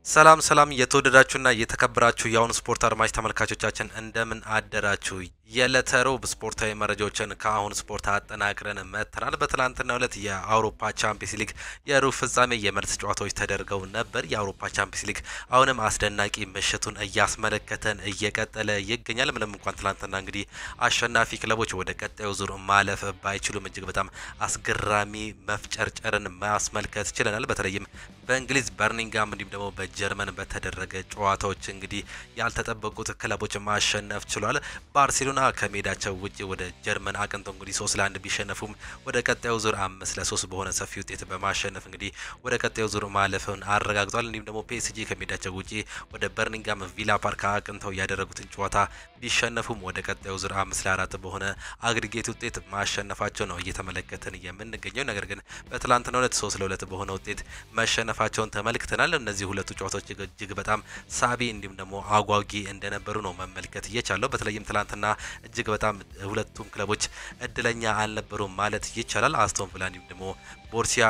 ሰላም ሰላም የተወደዳችሁና የተከበራችሁ የአሁን ስፖርት አድማጭ ተመልካቾቻችን እንደምን አደራችሁ። የዕለተ ሮብ ስፖርታዊ መረጃዎችን ከአሁን ስፖርት አጠናቅረን መጥተናል። በትላንትናው ዕለት የአውሮፓ ቻምፒየንስ ሊግ የሩብ ፍጻሜ የመልስ ጨዋታዎች ተደርገው ነበር። የአውሮፓ ቻምፒየንስ ሊግ አሁንም አስደናቂ ምሽቱን እያስመለከተን እየቀጠለ ይገኛል። ምንም እንኳን ትላንትና እንግዲህ አሸናፊ ክለቦች ወደ ቀጣዩ ዙር ማለፍ ባይችሉም እጅግ በጣም አስገራሚ መፍጨርጨርን ማስመልከት ችለናል። በተለይም በእንግሊዝ በርሚንግሃም እንዲሁም ደግሞ በጀርመን በተደረገ ጨዋታዎች እንግዲህ ያልተጠበቁት ክለቦች ማሸነፍ ችሏል። ባርሴሎና ከሜዳቸው ውጪ ወደ ጀርመን አቅንተው እንግዲህ 3-1 ቢሸነፉም ወደ ቀጣዩ ዙር 5-3 በሆነ ሰፊ ውጤት በማሸነፍ እንግዲህ ወደ ቀጣዩ ዙር ማለፍን አረጋግጧል። እንዲሁም ደግሞ ፒኤስጂ ከሜዳቸው ውጪ ወደ በርሚንግሃም ቪላ ፓርክ አቅንተው ያደረጉትን ጨዋታ ቢሸነፉም ወደ ቀጣዩ ዙር 5-4 በሆነ አግሪጌት ውጤት ማሸነፋቸው ነው እየተመለከትን የምንገኘው። ነገር ግን በትላንትናው ዕለት 3-2 በሆነ ውጤት መሸነፋቸውን ተመልክተናል። እነዚህ ሁለቱ ጨዋታዎች እጅግ በጣም ሳቢ እንዲሁም ደግሞ አጓጊ እንደነበሩ ነው መመልከት እየቻለው። በተለይም ትላንትና እጅግ በጣም ሁለቱም ክለቦች እድለኛ አልነበሩም ማለት ይቻላል። አስቶን ቪላ እንዲሁም ደግሞ ቦሩሲያ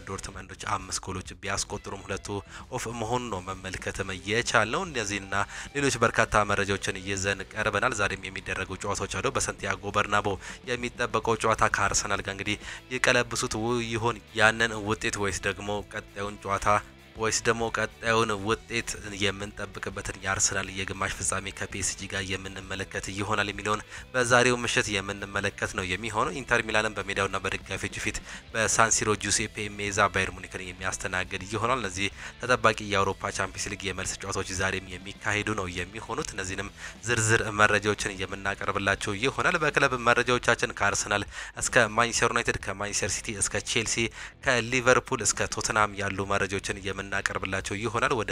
ዶርትመንዶች 5 ጎሎች ቢያስቆጥሩም ሁለቱ ኦፍ መሆኑ ነው መመልከትም የቻለው። እነዚህና ሌሎች በርካታ መረጃዎችን ይዘን ቀርበናል። ዛሬም የሚደረጉ ጨዋታዎች አሉ። በሳንቲያጎ በርናቦ የሚጠበቀው ጨዋታ ከአርሰናል ጋር እንግዲህ ይቀለብሱት ይሆን ያንን ውጤት ወይስ ደግሞ ቀጣዩን ውጤት የምንጠብቅበትን የአርሰናል የግማሽ ፍጻሜ ከፒኤስጂ ጋር የምንመለከት ይሆናል የሚለውን በዛሬው ምሽት የምንመለከት ነው የሚሆነው። ኢንተር ሚላንን በሜዳውና በደጋፊዎቹ ፊት በሳንሲሮ ጁሴፔ ሜዛ ባየር ሙኒክን የሚያስተናግድ ይሆናል። እነዚህ ተጠባቂ የአውሮፓ ቻምፒየንስ ሊግ የመልስ ጨዋታዎች ዛሬም የሚካሄዱ ነው የሚሆኑት። እነዚህንም ዝርዝር መረጃዎችን የምናቀርብላቸው ይሆናል። በክለብ መረጃዎቻችን ከአርሰናል እስከ ማንቸስተር ዩናይትድ፣ ከማንቸስተር ሲቲ እስከ ቼልሲ፣ ከሊቨርፑል እስከ ቶተንሃም ያሉ መረጃዎችን የምናቀርብላቸው ይሆናል። ወደ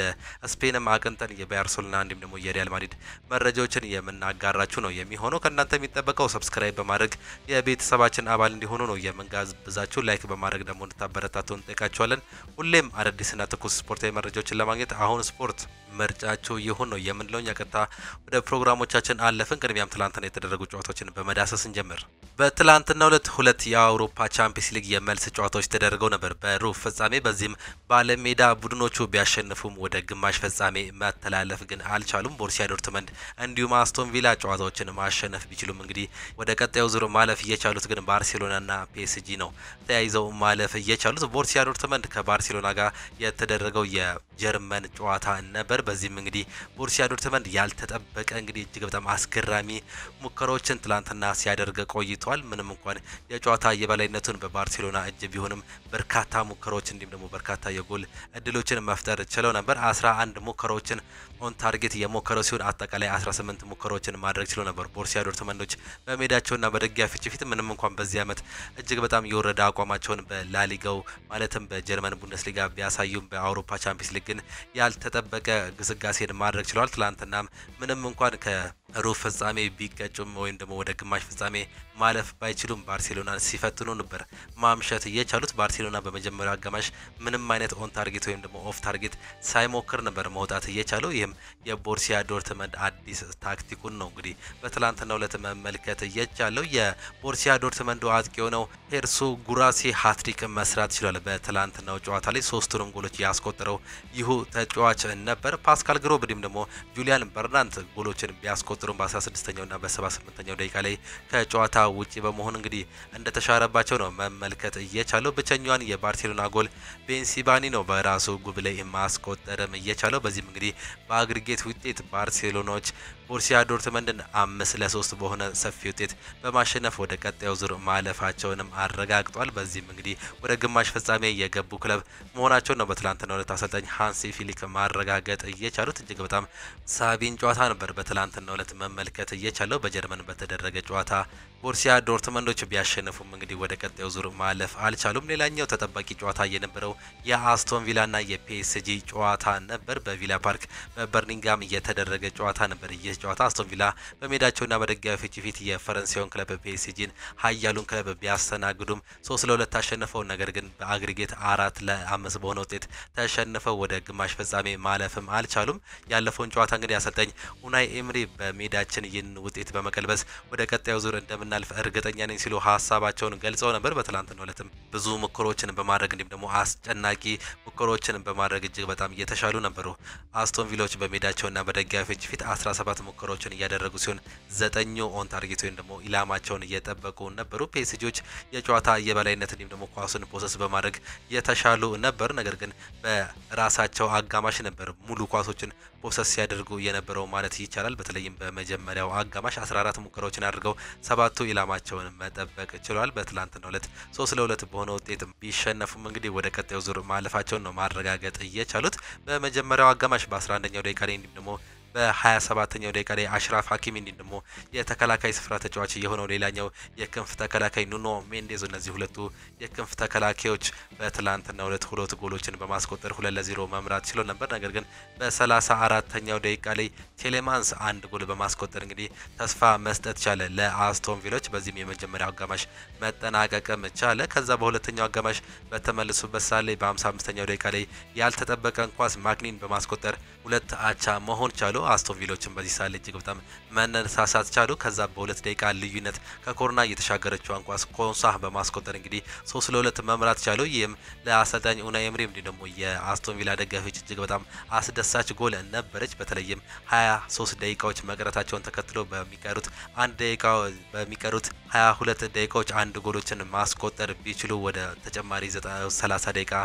ስፔንም አቅንተን የባርሴሎና እንዲሁም ደግሞ የሪያል ማድሪድ መረጃዎችን የምናጋራችሁ ነው የሚሆነው። ከእናንተ የሚጠበቀው ሰብስክራይብ በማድረግ የቤተሰባችን አባል እንዲሆኑ ነው የምንጋብዛችሁ። ላይክ በማድረግ ደግሞ እንድታበረታቱን እንጠይቃችኋለን። ሁሌም አዳዲስና ትኩስ ስፖርታዊ መረጃዎችን ለማግኘት አሁን ስፖርት ምርጫችሁ ይሁን ነው የምንለውኛ። ቀጥታ ወደ ፕሮግራሞቻችን አለፍን። ቅድሚያም ትላንትና የተደረጉ ጨዋታዎችን በመዳሰስ እንጀምር። በትላንትናው ዕለት ሁለት የአውሮፓ ቻምፒየንስ ሊግ የመልስ ጨዋታዎች ተደርገው ነበር በሩብ ፍጻሜ። በዚህም ባለሜዳ ቡድኖቹ ቢያሸንፉም ወደ ግማሽ ፍጻሜ መተላለፍ ግን አልቻሉም። ቦሩሲያ ዶርትመንድ እንዲሁም አስቶን ቪላ ጨዋታዎችን ማሸነፍ ቢችሉም እንግዲህ ወደ ቀጣዩ ዙር ማለፍ እየቻሉት ግን ባርሴሎናና ፒኤስጂ ነው ተያይዘው ማለፍ እየቻሉት። ቦሩሲያ ዶርትመንድ ከባርሴሎና ጋር የተደረገው የጀርመን ጨዋታ ነበር። በዚህም እንግዲህ ቦሩሲያ ዶርትመንድ ያልተጠበቀ እንግዲህ እጅግ በጣም አስገራሚ ሙከራዎችን ትላንትና ሲያደርግ ቆይቷል። ምንም እንኳን የጨዋታ የበላይነቱን በባርሴሎና እጅ ቢሆንም በርካታ ሙከራዎች እንዲሁም ደግሞ በርካታ የጎል እድሎችን መፍጠር ችለው ነበር። 11 ሙከራዎችን ኦን ታርጌት የሞከረው ሲሆን አጠቃላይ 18 ሙከራዎችን ማድረግ ችለው ነበር ቦሩሲያ ዶርትመንዶች በሜዳቸውና በደጋፊዎች ፊት። ምንም እንኳን በዚህ ዓመት እጅግ በጣም የወረደ አቋማቸውን በላሊጋው ማለትም በጀርመን ቡንደስሊጋ ቢያሳዩም በአውሮፓ ቻምፒየንስ ሊግ ግን ያልተጠበቀ ግስጋሴን ማድረግ ችለዋል። ትላንትናም ምንም እንኳን ከሩብ ፍጻሜ ቢቀጩም ወይም ደግሞ ወደ ግማሽ ፍጻሜ ማለፍ ባይችሉም ባርሴሎናን ሲፈትኑ ነበር ማምሸት እየቻሉት። ባርሴሎና በመጀመሪያው አጋማሽ ምንም አይነት ኦን ታርጌት ወይም ደግሞ ኦፍ ታርጌት ሳይሞክር ነበር መውጣት እየቻለው። ይህም የቦሩሲያ ዶርትመንድ አዲስ ታክቲኩን ነው እንግዲህ በትላንትናው ዕለት መመልከት እየቻለው። የቦሩሲያ ዶርትመንዱ አጥቂ የሆነው ሄርሶ ጉራሴ ሃትሪክ መስራት ችሏል። በትላንትናው ጨዋታ ላይ 3ቱንም ጎሎች ያስቆጠረው ይሁ ተጫዋች ነበር። ፓስካል ግሮብ እንዲሁም ደግሞ ጁሊያን በርናንት ጎሎችን ቢያስቆጥሩም በ16ኛውና በ78ኛው ደቂቃ ላይ ከጨዋታ ውጪ በመሆን እንግዲህ እንደተሻረባቸው ነው መመልከት እየቻለው። ብቸኛዋን የባርሴሎና ጎል ቤንሲባኒ ነው በራሱ ጉብ ላይ ማስቆጠርም እየቻለው። በዚህም እንግዲህ በአግሪጌት ውጤት ባርሴሎናዎች ቦሩሲያ ዶርትመንድን 5-3 በሆነ ሰፊ ውጤት በማሸነፍ ወደ ቀጣዩ ዙር ማለፋቸውንም አረጋግጧል። በዚህም እንግዲህ ወደ ግማሽ ፍጻሜ የገቡ ክለብ መሆናቸውን ነው በትላንትናው ዕለት አሰልጣኝ ሃንሲ ፊሊክ ማረጋገጥ እየቻሉት። እጅግ በጣም ሳቢን ጨዋታ ነበር በትላንትናው ዕለት መመልከት እየቻለው። በጀርመን በተደረገ ጨዋታ ቦሩሲያ ዶርትመንዶች ቢያሸንፉም እንግዲህ ወደ ቀጣዩ ዙር ማለፍ አልቻሉም። ሌላኛው ተጠባቂ ጨዋታ የነበረው የአስቶን ቪላና የፒኤስጂ ጨዋታ ነበር። በቪላ ፓርክ በበርሚንግሃም የተደረገ ጨዋታ ነበር። ይህ ይህ ጨዋታ አስቶን ቪላ በሜዳቸውና በደጋፊዎች ፊት የፈረንሳዩን ክለብ ፒኤስጂን ኃያሉን ክለብ ቢያስተናግዱም 3-2 አሸንፈው ነገር ግን በአግሪጌት 4-5 በሆነ ውጤት ተሸንፈው ወደ ግማሽ ፍጻሜ ማለፍም አልቻሉም። ያለፈውን ጨዋታ እንግዲህ አሰልጣኝ ኡናይ ኤምሪ በሜዳችን ይህን ውጤት በመቀልበስ ወደ ቀጣዩ ዙር እንደምናልፍ እርግጠኛ ነኝ ሲሉ ሀሳባቸውን ገልጸው ነበር። በትላንትናው ዕለትም ብዙ ሙከራዎችን በማድረግ እንዲሁም ደግሞ አስጨናቂ ሙከራዎችን በማድረግ እጅግ በጣም እየተሻሉ ነበሩ። አስቶን ቪላዎች በሜዳቸውና በደጋፊዎች ፊት 17 ሙከራዎችን እያደረጉ ሲሆን 9 ኦን ታርጌት ወይም ደግሞ ኢላማቸውን እየጠበቁ ነበሩ። ፒኤስጂዎች የጨዋታ የበላይነት እንዲሁም ደግሞ ኳሱን ፖሰስ በማድረግ የተሻሉ ነበር። ነገር ግን በራሳቸው አጋማሽ ነበር ሙሉ ኳሶችን ፖሰስ ሲያደርጉ የነበረው ማለት ይቻላል። በተለይም በመጀመሪያው አጋማሽ 14 ሙከራዎችን አድርገው 7ቱ ኢላማቸውን መጠበቅ ችሏል። በትላንትናው ዕለት 3-2 በሆነ ውጤት ቢሸነፉም እንግዲህ ወደ ቀጣዩ ዙር ማለፋቸውን ነው ማረጋገጥ እየቻሉት። በመጀመሪያው አጋማሽ በ11ኛው ደቂቃ ላይ እንዲሁም ደግሞ በ27ኛው ደቂቃ ላይ አሽራፍ ሀኪሚ እንዲሁም ደግሞ የተከላካይ ስፍራ ተጫዋች የሆነው ሌላኛው የክንፍ ተከላካይ ኑኖ ሜንዴዝ እነዚህ ሁለቱ የክንፍ ተከላካዮች በትላንትናው ዕለት 2 ጎሎችን በማስቆጠር 2-0 መምራት ችሎ ነበር። ነገር ግን በ34ኛው ደቂቃ ላይ ቴሌማንስ አንድ ጎል በማስቆጠር እንግዲህ ተስፋ መስጠት ቻለ ለአስቶን ቪላዎች። በዚህም የመጀመሪያው አጋማሽ መጠናቀቅም ቻለ። ከዛ በሁለተኛው አጋማሽ በተመለሱበት ሰዓት ላይ በ55ኛው ደቂቃ ላይ ያልተጠበቀን ኳስ ማግኒን በማስቆጠር 2-2 መሆን ቻሉ። አስቶን ቪላዎችን በዚህ ሰዓት እጅግ በጣም መነሳሳት ቻሉ። ከዛ በ2 ደቂቃ ልዩነት ከኮርና እየተሻገረችውን ኳስ ኮንሳ በማስቆጠር እንግዲህ 3-2 መምራት ቻሉ። ይህም ለአሰልጣኝ ኡናይ ኤምሪ እንዲሁም ደግሞ የአስቶን ቪላ ደጋፊዎች እጅግ በጣም አስደሳች ጎል ነበረች። በተለይም 23 ደቂቃዎች መቅረታቸውን ተከትሎ በሚቀሩት 22 ደቂቃዎች አንድ ጎሎችን ማስቆጠር ቢችሉ ወደ ተጨማሪ 30 ደቂቃ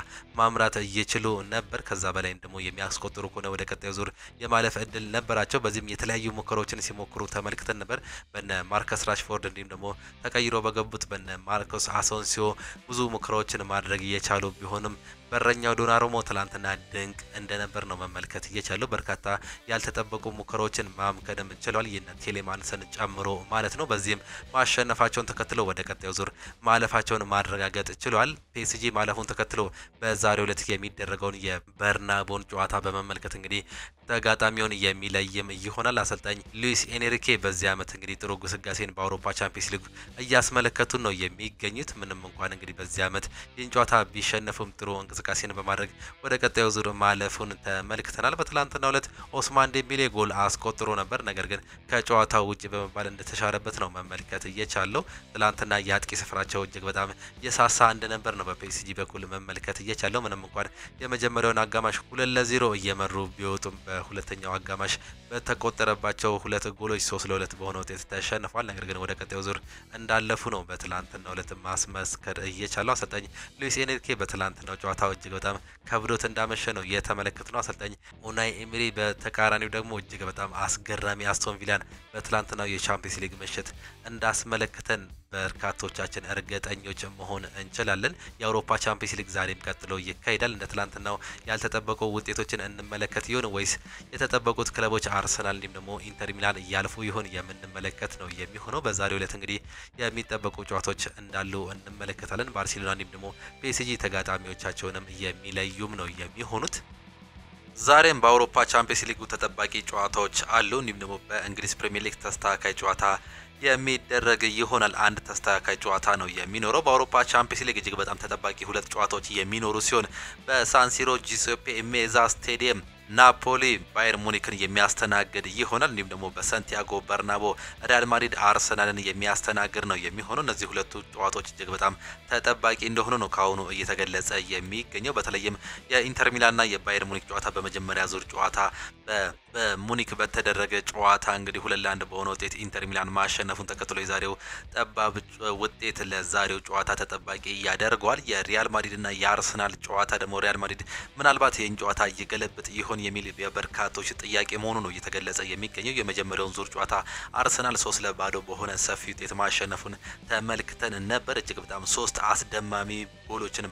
ማምራት ይችሉ ነበር። ከዛ በላይ ደግሞ የሚያስቆጥሩ ከሆነ ወደ ቀጣዩ ዙር የማለፍ እድል ነበራቸው። በዚህም የተለያዩ ሙከራዎችን ሲሞክሩ ተመልክተን ነበር። በነ ማርከስ ራሽፎርድ እንዲሁም ደግሞ ተቀይሮ በገቡት በነ ማርኮስ አሶንሲዮ ብዙ ሙከራዎችን ማድረግ እየቻሉ ቢሆንም በረኛው ዶናሩማ ትላንትና ድንቅ እንደነበር ነው መመልከት እየቻለው። በርካታ ያልተጠበቁ ሙከራዎችን ማምከንም ችሏል፣ የነ ቴሌማንስን ጨምሮ ማለት ነው። በዚህም ማሸነፋቸውን ተከትሎ ወደ ቀጣዩ ዙር ማለፋቸውን ማረጋገጥ ችሏል። ፒኤስጂ ማለፉን ተከትሎ በዛሬው ዕለት የሚደረገውን የበርናቦን ጨዋታ በመመልከት እንግዲህ ተጋጣሚውን የሚለይም ይሆናል። አሰልጣኝ ሉዊስ ኤንሪኬ በዚህ ዓመት እንግዲህ ጥሩ ግስጋሴን በአውሮፓ ቻምፒየንስ ሊግ እያስመለከቱን ነው የሚገኙት። ምንም እንኳን እንግዲህ በዚህ ዓመት ይህን ጨዋታ ቢሸነፉም ጥሩ እንቅስቃሴን በማድረግ ወደ ቀጣዩ ዙር ማለፉን ተመልክተናል። በትላንትናው ዕለት ኦስማን ዴምቤሌ ጎል አስቆጥሮ ነበር። ነገር ግን ከጨዋታው ውጪ በመባል እንደተሻረበት ነው መመልከት እየቻለው። ትላንትና የአጥቂ ስፍራቸው እጅግ በጣም የሳሳ እንደነበር ነው በፒኤስጂ በኩል መመልከት እየቻለው። ምንም እንኳን የመጀመሪያውን አጋማሽ 2-0 እየመሩ ቢወጡም በሁለተኛው አጋማሽ በተቆጠረባቸው 2 ጎሎች 3-2 በሆነ ውጤት ተሸንፏል። ነገር ግን ወደ ቀጣዩ ዙር እንዳለፉ ነው በትላንትናው ዕለት ማስመስከር እየቻለው። አሰልጣኝ ሉዊስ ኤንሪኬ በትላንትናው ጨዋታው እጅግ በጣም ከብዶት እንዳመሸ ነው የተመለከት ነው። አሰልጣኝ ኡናይ ኤምሪ በተቃራኒው ደግሞ እጅግ በጣም አስገራሚ አስቶን ቪላን በትላንትናው የቻምፒየንስ ሊግ ምሽት እንዳስመለከተን በርካቶቻችን እርግጠኞች መሆን እንችላለን። የአውሮፓ ቻምፒየንስ ሊግ ዛሬም ቀጥሎ ይካሄዳል። እንደ ትላንትናው ያልተጠበቁ ውጤቶችን እንመለከት ይሆን ወይስ የተጠበቁት ክለቦች አርሰናል እንዲሁም ደግሞ ኢንተር ሚላን እያልፉ ይሆን የምንመለከት ነው የሚሆነው። በዛሬው ዕለት እንግዲህ የሚጠበቁ ጨዋታዎች እንዳሉ እንመለከታለን። ባርሴሎና እንዲሁም ደግሞ ፒኤስጂ ተጋጣሚዎቻቸውንም የሚለዩም ነው የሚሆኑት። ዛሬም በአውሮፓ ቻምፒየንስ ሊጉ ተጠባቂ ጨዋታዎች አሉ። እንዲሁም ደግሞ በእንግሊዝ ፕሪሚየር ሊግ ተስተካካይ ጨዋታ የሚደረግ ይሆናል። አንድ ተስተካካይ ጨዋታ ነው የሚኖረው። በአውሮፓ ቻምፒየንስ ሊግ እጅግ በጣም ተጠባቂ 2 ጨዋታዎች የሚኖሩ ሲሆን በሳንሲሮ ጂሴፔ ሜዛ ስቴዲየም ናፖሊ ባየር ሙኒክን የሚያስተናግድ ይሆናል። እንዲሁም ደግሞ በሳንቲያጎ በርናቦ ሪያል ማድሪድ አርሰናልን የሚያስተናግድ ነው የሚሆነው። እነዚህ ሁለቱ ጨዋታዎች እጅግ በጣም ተጠባቂ እንደሆኑ ነው ካሁኑ እየተገለጸ የሚገኘው። በተለይም የኢንተር ሚላንና የባየር ሙኒክ ጨዋታ በመጀመሪያ ዙር ጨዋታ በሙኒክ በተደረገ ጨዋታ እንግዲህ 2-1 በሆነ ውጤት ኢንተር ሚላን ማሸነፉን ተከትሎ የዛሬው ጠባብ ውጤት ለዛሬው ጨዋታ ተጠባቂ ያደርገዋል። የሪያል ማድሪድና የአርሰናል ጨዋታ ደግሞ ሪያል ማድሪድ ምናልባት ይህን ጨዋታ ይገለብጥ ይሆን የሚል የበርካቶች ጥያቄ መሆኑ ነው እየተገለጸ የሚገኘው። የመጀመሪያውን ዙር ጨዋታ አርሰናል 3-0 በሆነ ሰፊ ውጤት ማሸነፉን ተመልክተን ነበር። እጅግ በጣም 3 አስደማሚ ጎሎችን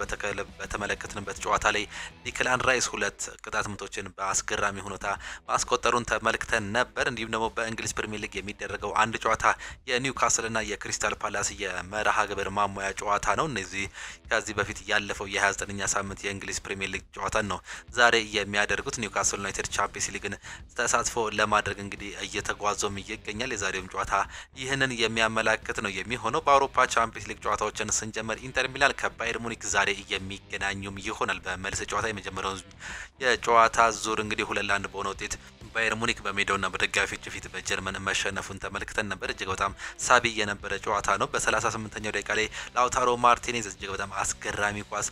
በተመለከትንበት ጨዋታ ላይ ዲክላን ራይስ 2 ቅጣት ምቶችን በአስገራሚ ሁኔታ ማስቆጠሩን ተመልክተን ነበር። እንዲሁም ደግሞ በእንግሊዝ ፕሪሚየር ሊግ የሚደረገው አንድ ጨዋታ የኒውካስልና የክሪስታል ፓላስ የመርሃ ግብር ማሟያ ጨዋታ ነው። እነዚህ ከዚህ በፊት ያለፈው የ29ኛ ሳምንት የእንግሊዝ ፕሪሚየር ሊግ ጨዋታ ነው ዛሬ የሚያደርጉት። ኒውካስል ዩናይትድ ቻምፒየንስ ሊግን ተሳትፎ ለማድረግ እንግዲህ እየተጓዘም ይገኛል። የዛሬውም ጨዋታ ይህንን የሚያመላክት ነው የሚሆነው። በአውሮፓ ቻምፒየንስ ሊግ ጨዋታዎችን ስንጀምር ኢንተር ሚላን ከባየር ሙኒክ ዛሬ የሚገናኙም ይሆናል። በመልስ ጨዋታ የመጀመሪያው የጨዋታ ዙር እንግዲህ 2-1 በሆነ ውጤት ባየር ሙኒክ በሜዳውና በደጋፊዎቹ ፊት በጀርመን መሸነፉን ተመልክተን ነበር። እጅግ በጣም ሳቢ የነበረ ጨዋታ ነው። በ38ኛው ደቂቃ ላይ ላውታሮ ማርቲኔዝ እጅግ በጣም አስገራሚ ኳስ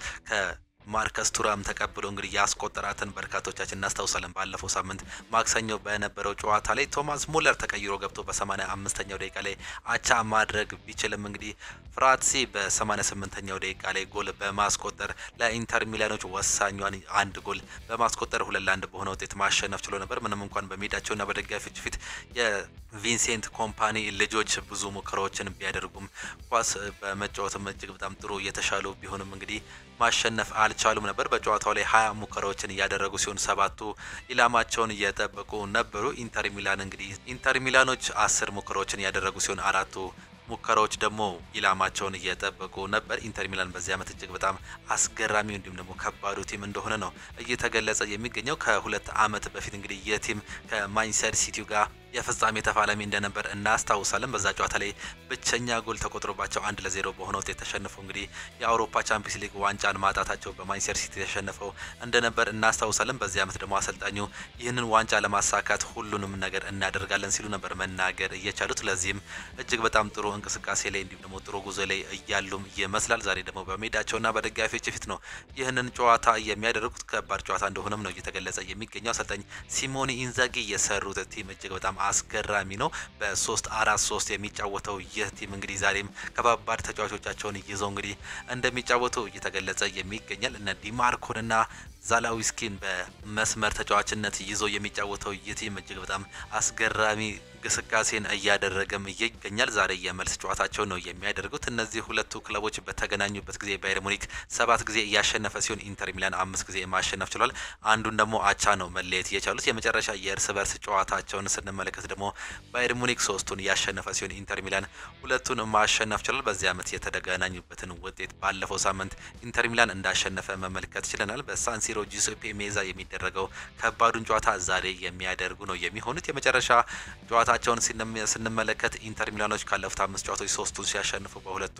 ማርከስ ቱራም ተቀብሎ እንግዲህ ያስቆጠራትን በርካቶቻችን እናስታውሳለን። ባለፈው ሳምንት ማክሰኞ በነበረው ጨዋታ ላይ ቶማስ ሙለር ተቀይሮ ገብቶ በ85ኛው ደቂቃ ላይ አቻ ማድረግ ቢችልም እንግዲህ ፍራትሲ በ88ኛው ደቂቃ ላይ ጎል በማስቆጠር ለኢንተር ሚላኖች ወሳኛን አንድ ጎል በማስቆጠር 2-1 በሆነ ውጤት ማሸነፍ ችሎ ነበር። ምንም እንኳን በሜዳቸውና በደጋፊዎች ፊት የቪንሴንት ኮምፓኒ ልጆች ብዙ ሙከራዎችን ቢያደርጉም ኳስ በመጫወትም እጅግ በጣም ጥሩ የተሻሉ ቢሆንም እንግዲህ ማሸነፍ አልቻሉም ነበር። በጨዋታው ላይ 20 ሙከራዎችን እያደረጉ ሲሆን 7ቱ ኢላማቸውን እየጠበቁ ነበሩ። ኢንተር ሚላኖች 10 ሙከራዎችን ያደረጉ ሲሆን 4ቱ ሙከራዎች ደግሞ ኢላማቸውን እየጠበቁ ነበር። ኢንተር ሚላን በዚህ ዓመት እጅግ በጣም አስገራሚው እንዲሁም ደግሞ ከባዱ ቲም እንደሆነ ነው እየተገለጸ የሚገኘው። ከ2 ዓመት በፊት እንግዲህ የቲም ከማንቸስተር ሲቲው ጋር የፍጻሜ ተፋላሚ እንደነበር እናስታውሳለን። በዛ ጨዋታ ላይ ብቸኛ ጎል ተቆጥሮባቸው 1-0 በሆነ ውጤት ተሸንፈው እንግዲህ የአውሮፓ ቻምፒየንስ ሊግ ዋንጫን ማጣታቸው በማንቸስተር ሲቲ ተሸንፈው እንደነበር እናስታውሳለን። በዚህ ዓመት ደግሞ አሰልጣኙ ይህንን ዋንጫ ለማሳካት ሁሉንም ነገር እናደርጋለን ሲሉ ነበር መናገር እየቻሉት። ለዚህም እጅግ በጣም ጥሩ እንቅስቃሴ ላይ እንዲሁም ደግሞ ጥሩ ጉዞ ላይ እያሉም ይመስላል። ዛሬ ደግሞ በሜዳቸውና በደጋፊዎች ፊት ነው ይህንን ጨዋታ የሚያደርጉት። ከባድ ጨዋታ እንደሆነም ነው እየተገለጸ የሚገኘው። አሰልጣኝ ሲሞኔ ኢንዛጊ የሰሩት ቲም እጅግ በጣም አስገራሚ ነው። በ3-4-3 የሚጫወተው ይህ ቲም እንግዲህ ዛሬም ከባባድ ተጫዋቾቻቸውን ይዘው እንግዲህ እንደሚጫወቱ እየተገለጸ የሚገኛል። እነ ዲማርኮንና ዛላዊስኪን በመስመር ተጫዋችነት ይዞ የሚጫወተው ይህ ቲም እጅግ በጣም አስገራሚ እንቅስቃሴን እያደረገም ይገኛል። ዛሬ የመልስ ጨዋታቸው ነው የሚያደርጉት። እነዚህ ሁለቱ ክለቦች በተገናኙበት ጊዜ ባየር ሙኒክ 7 ጊዜ እያሸነፈ ሲሆን ኢንተር ሚላን 5 ጊዜ ማሸነፍ ችሏል። አንዱን ደግሞ አቻ ነው መለየት የቻሉት። የመጨረሻ የእርስ በርስ ጨዋታቸውን ስንመለከት ደግሞ ባየር ሙኒክ 3ቱን እያሸነፈ ሲሆን ኢንተር ሚላን 2ቱን ማሸነፍ ችሏል። በዚህ ዓመት የተገናኙበትን ውጤት ባለፈው ሳምንት ኢንተር ሚላን እንዳሸነፈ መመልከት ችለናል። በሳንሲሮ ጂዩሴፔ ሜዛ የሚደረገው ከባዱን ጨዋታ ዛሬ የሚያደርጉ ነው የሚሆኑት። የመጨረሻ ጨዋታቸውን ስንመለከት ኢንተር ሚላኖች ካለፉት 5 ጨዋታዎች 3ቱን ሲያሸንፉ በሁለቱ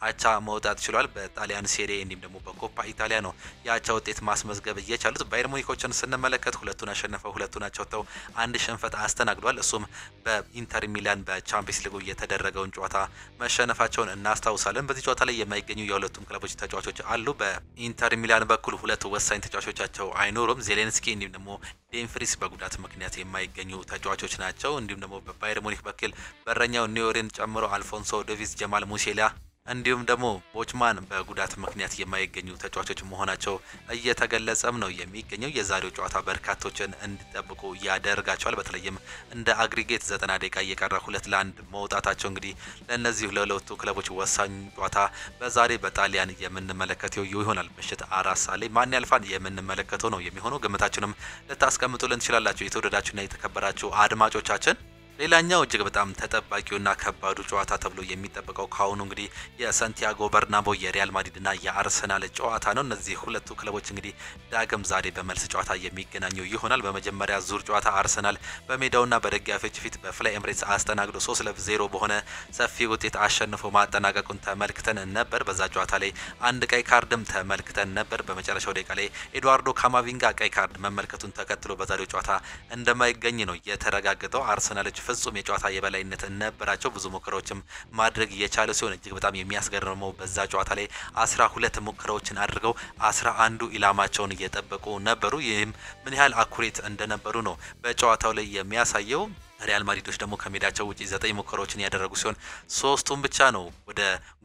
አቻ መውጣት ችሏል። በጣሊያን ሴሪ እንዲሁም ደግሞ በኮፓ ኢታሊያ ነው የአቻ ውጤት ማስመዝገብ እየቻሉት። ባየር ሙኒኮችን ስንመለከት 2ቱን አሸንፈው 2ቱን አቻ ወጥተው አንድ ሽንፈት አስተናግዷል። እሱም በኢንተር ሚላን በቻምፒየንስ ሊጉ የተደረገውን ጨዋታ መሸነፋቸውን እናስታውሳለን። በዚህ ጨዋታ ላይ የማይገኙ የሁለቱም ክለቦች ተጫዋቾች አሉ። በኢንተር ሚላን በኩል 2 ወሳኝ ተጫዋቾቻቸው አይኖሩም። ዜሌንስኪ እንዲሁም ደግሞ ዴንፍሪስ በጉዳት ምክንያት የማይገኙ ተጫዋቾች ናቸው። እንዲሁም ደግሞ በባየር ሙኒክ በኩል በረኛው ኒዮሬን ጨምሮ አልፎንሶ ዴቪስ፣ ጀማል ሙሴላ እንዲሁም ደግሞ ቦችማን በጉዳት ምክንያት የማይገኙ ተጫዋቾች መሆናቸው እየተገለጸም ነው የሚገኘው። የዛሬው ጨዋታ በርካቶችን እንዲጠብቁ ያደርጋቸዋል። በተለይም እንደ አግሪጌት 90 ደቂቃ እየቀረ 2-1 መውጣታቸው እንግዲህ ለእነዚህ ለሁለቱ ክለቦች ወሳኝ ጨዋታ በዛሬ በጣሊያን የምንመለከተው ይሆናል። ምሽት 4 ሰዓት ላይ ማን ያልፋል የምንመለከተው ነው የሚሆነው። ግምታችሁንም ልታስቀምጡልን ትችላላችሁ የተወደዳችሁና የተከበራችሁ አድማጮቻችን። ሌላኛው እጅግ በጣም ተጠባቂውና ከባዱ ጨዋታ ተብሎ የሚጠበቀው ካሁኑ እንግዲህ የሳንቲያጎ በርናቦ የሪያል ማድሪድና የአርሰናል ጨዋታ ነው። እነዚህ ሁለቱ ክለቦች እንግዲህ ዳግም ዛሬ በመልስ ጨዋታ የሚገናኙ ይሆናል። በመጀመሪያ ዙር ጨዋታ አርሰናል በሜዳውና በደጋፊዎች ፊት በፍላይ ኤምሬትስ አስተናግዶ 3-0 በሆነ ሰፊ ውጤት አሸንፎ ማጠናቀቁን ተመልክተን ነበር። በዛ ጨዋታ ላይ አንድ ቀይ ካርድም ተመልክተን ነበር። በመጨረሻው ደቂቃ ላይ ኤድዋርዶ ካማቪንጋ ቀይ ካርድ መመልከቱን ተከትሎ በዛሬው ጨዋታ እንደማይገኝ ነው የተረጋገጠው። አርሰናሎች ፍጹም የጨዋታ የበላይነት ነበራቸው። ብዙ ሙከራዎችም ማድረግ የቻለ ሲሆን እጅግ በጣም የሚያስገርመው በዛ ጨዋታ ላይ 12 ሙከራዎችን አድርገው 11ዱ ኢላማቸውን እየጠበቁ ነበሩ። ይህም ምን ያህል አኩሬት እንደነበሩ ነው በጨዋታው ላይ የሚያሳየው። ሪያል ማድሪዶች ደግሞ ከሜዳቸው ውጪ 9 ሙከራዎችን ያደረጉ ሲሆን 3ቱን ብቻ ነው ወደ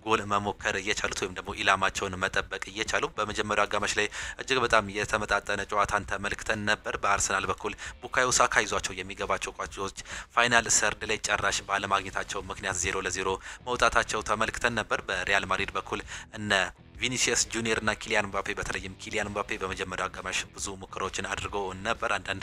ጎል መሞከር እየቻሉት ወይም ደግሞ ኢላማቸውን መጠበቅ እየቻሉ። በመጀመሪያው አጋማሽ ላይ እጅግ በጣም የተመጣጠነ ጨዋታን ተመልክተን ነበር። በአርሰናል በኩል ቡካዮ ሳካ ይዟቸው የሚገባቸው ኳሶች ፋይናል ሰርድ ላይ ጨራሽ ባለማግኘታቸው ምክንያት 0-0 መውጣታቸው ተመልክተን ነበር። በሪያል ማድሪድ በኩል እነ ቪኒሲየስ ጁኒየር እና ኪሊያን ምባፔ በተለይም ኪሊያን ምባፔ በመጀመሪያው አጋማሽ ብዙ ሙከራዎችን አድርገው ነበር። አንዳንድ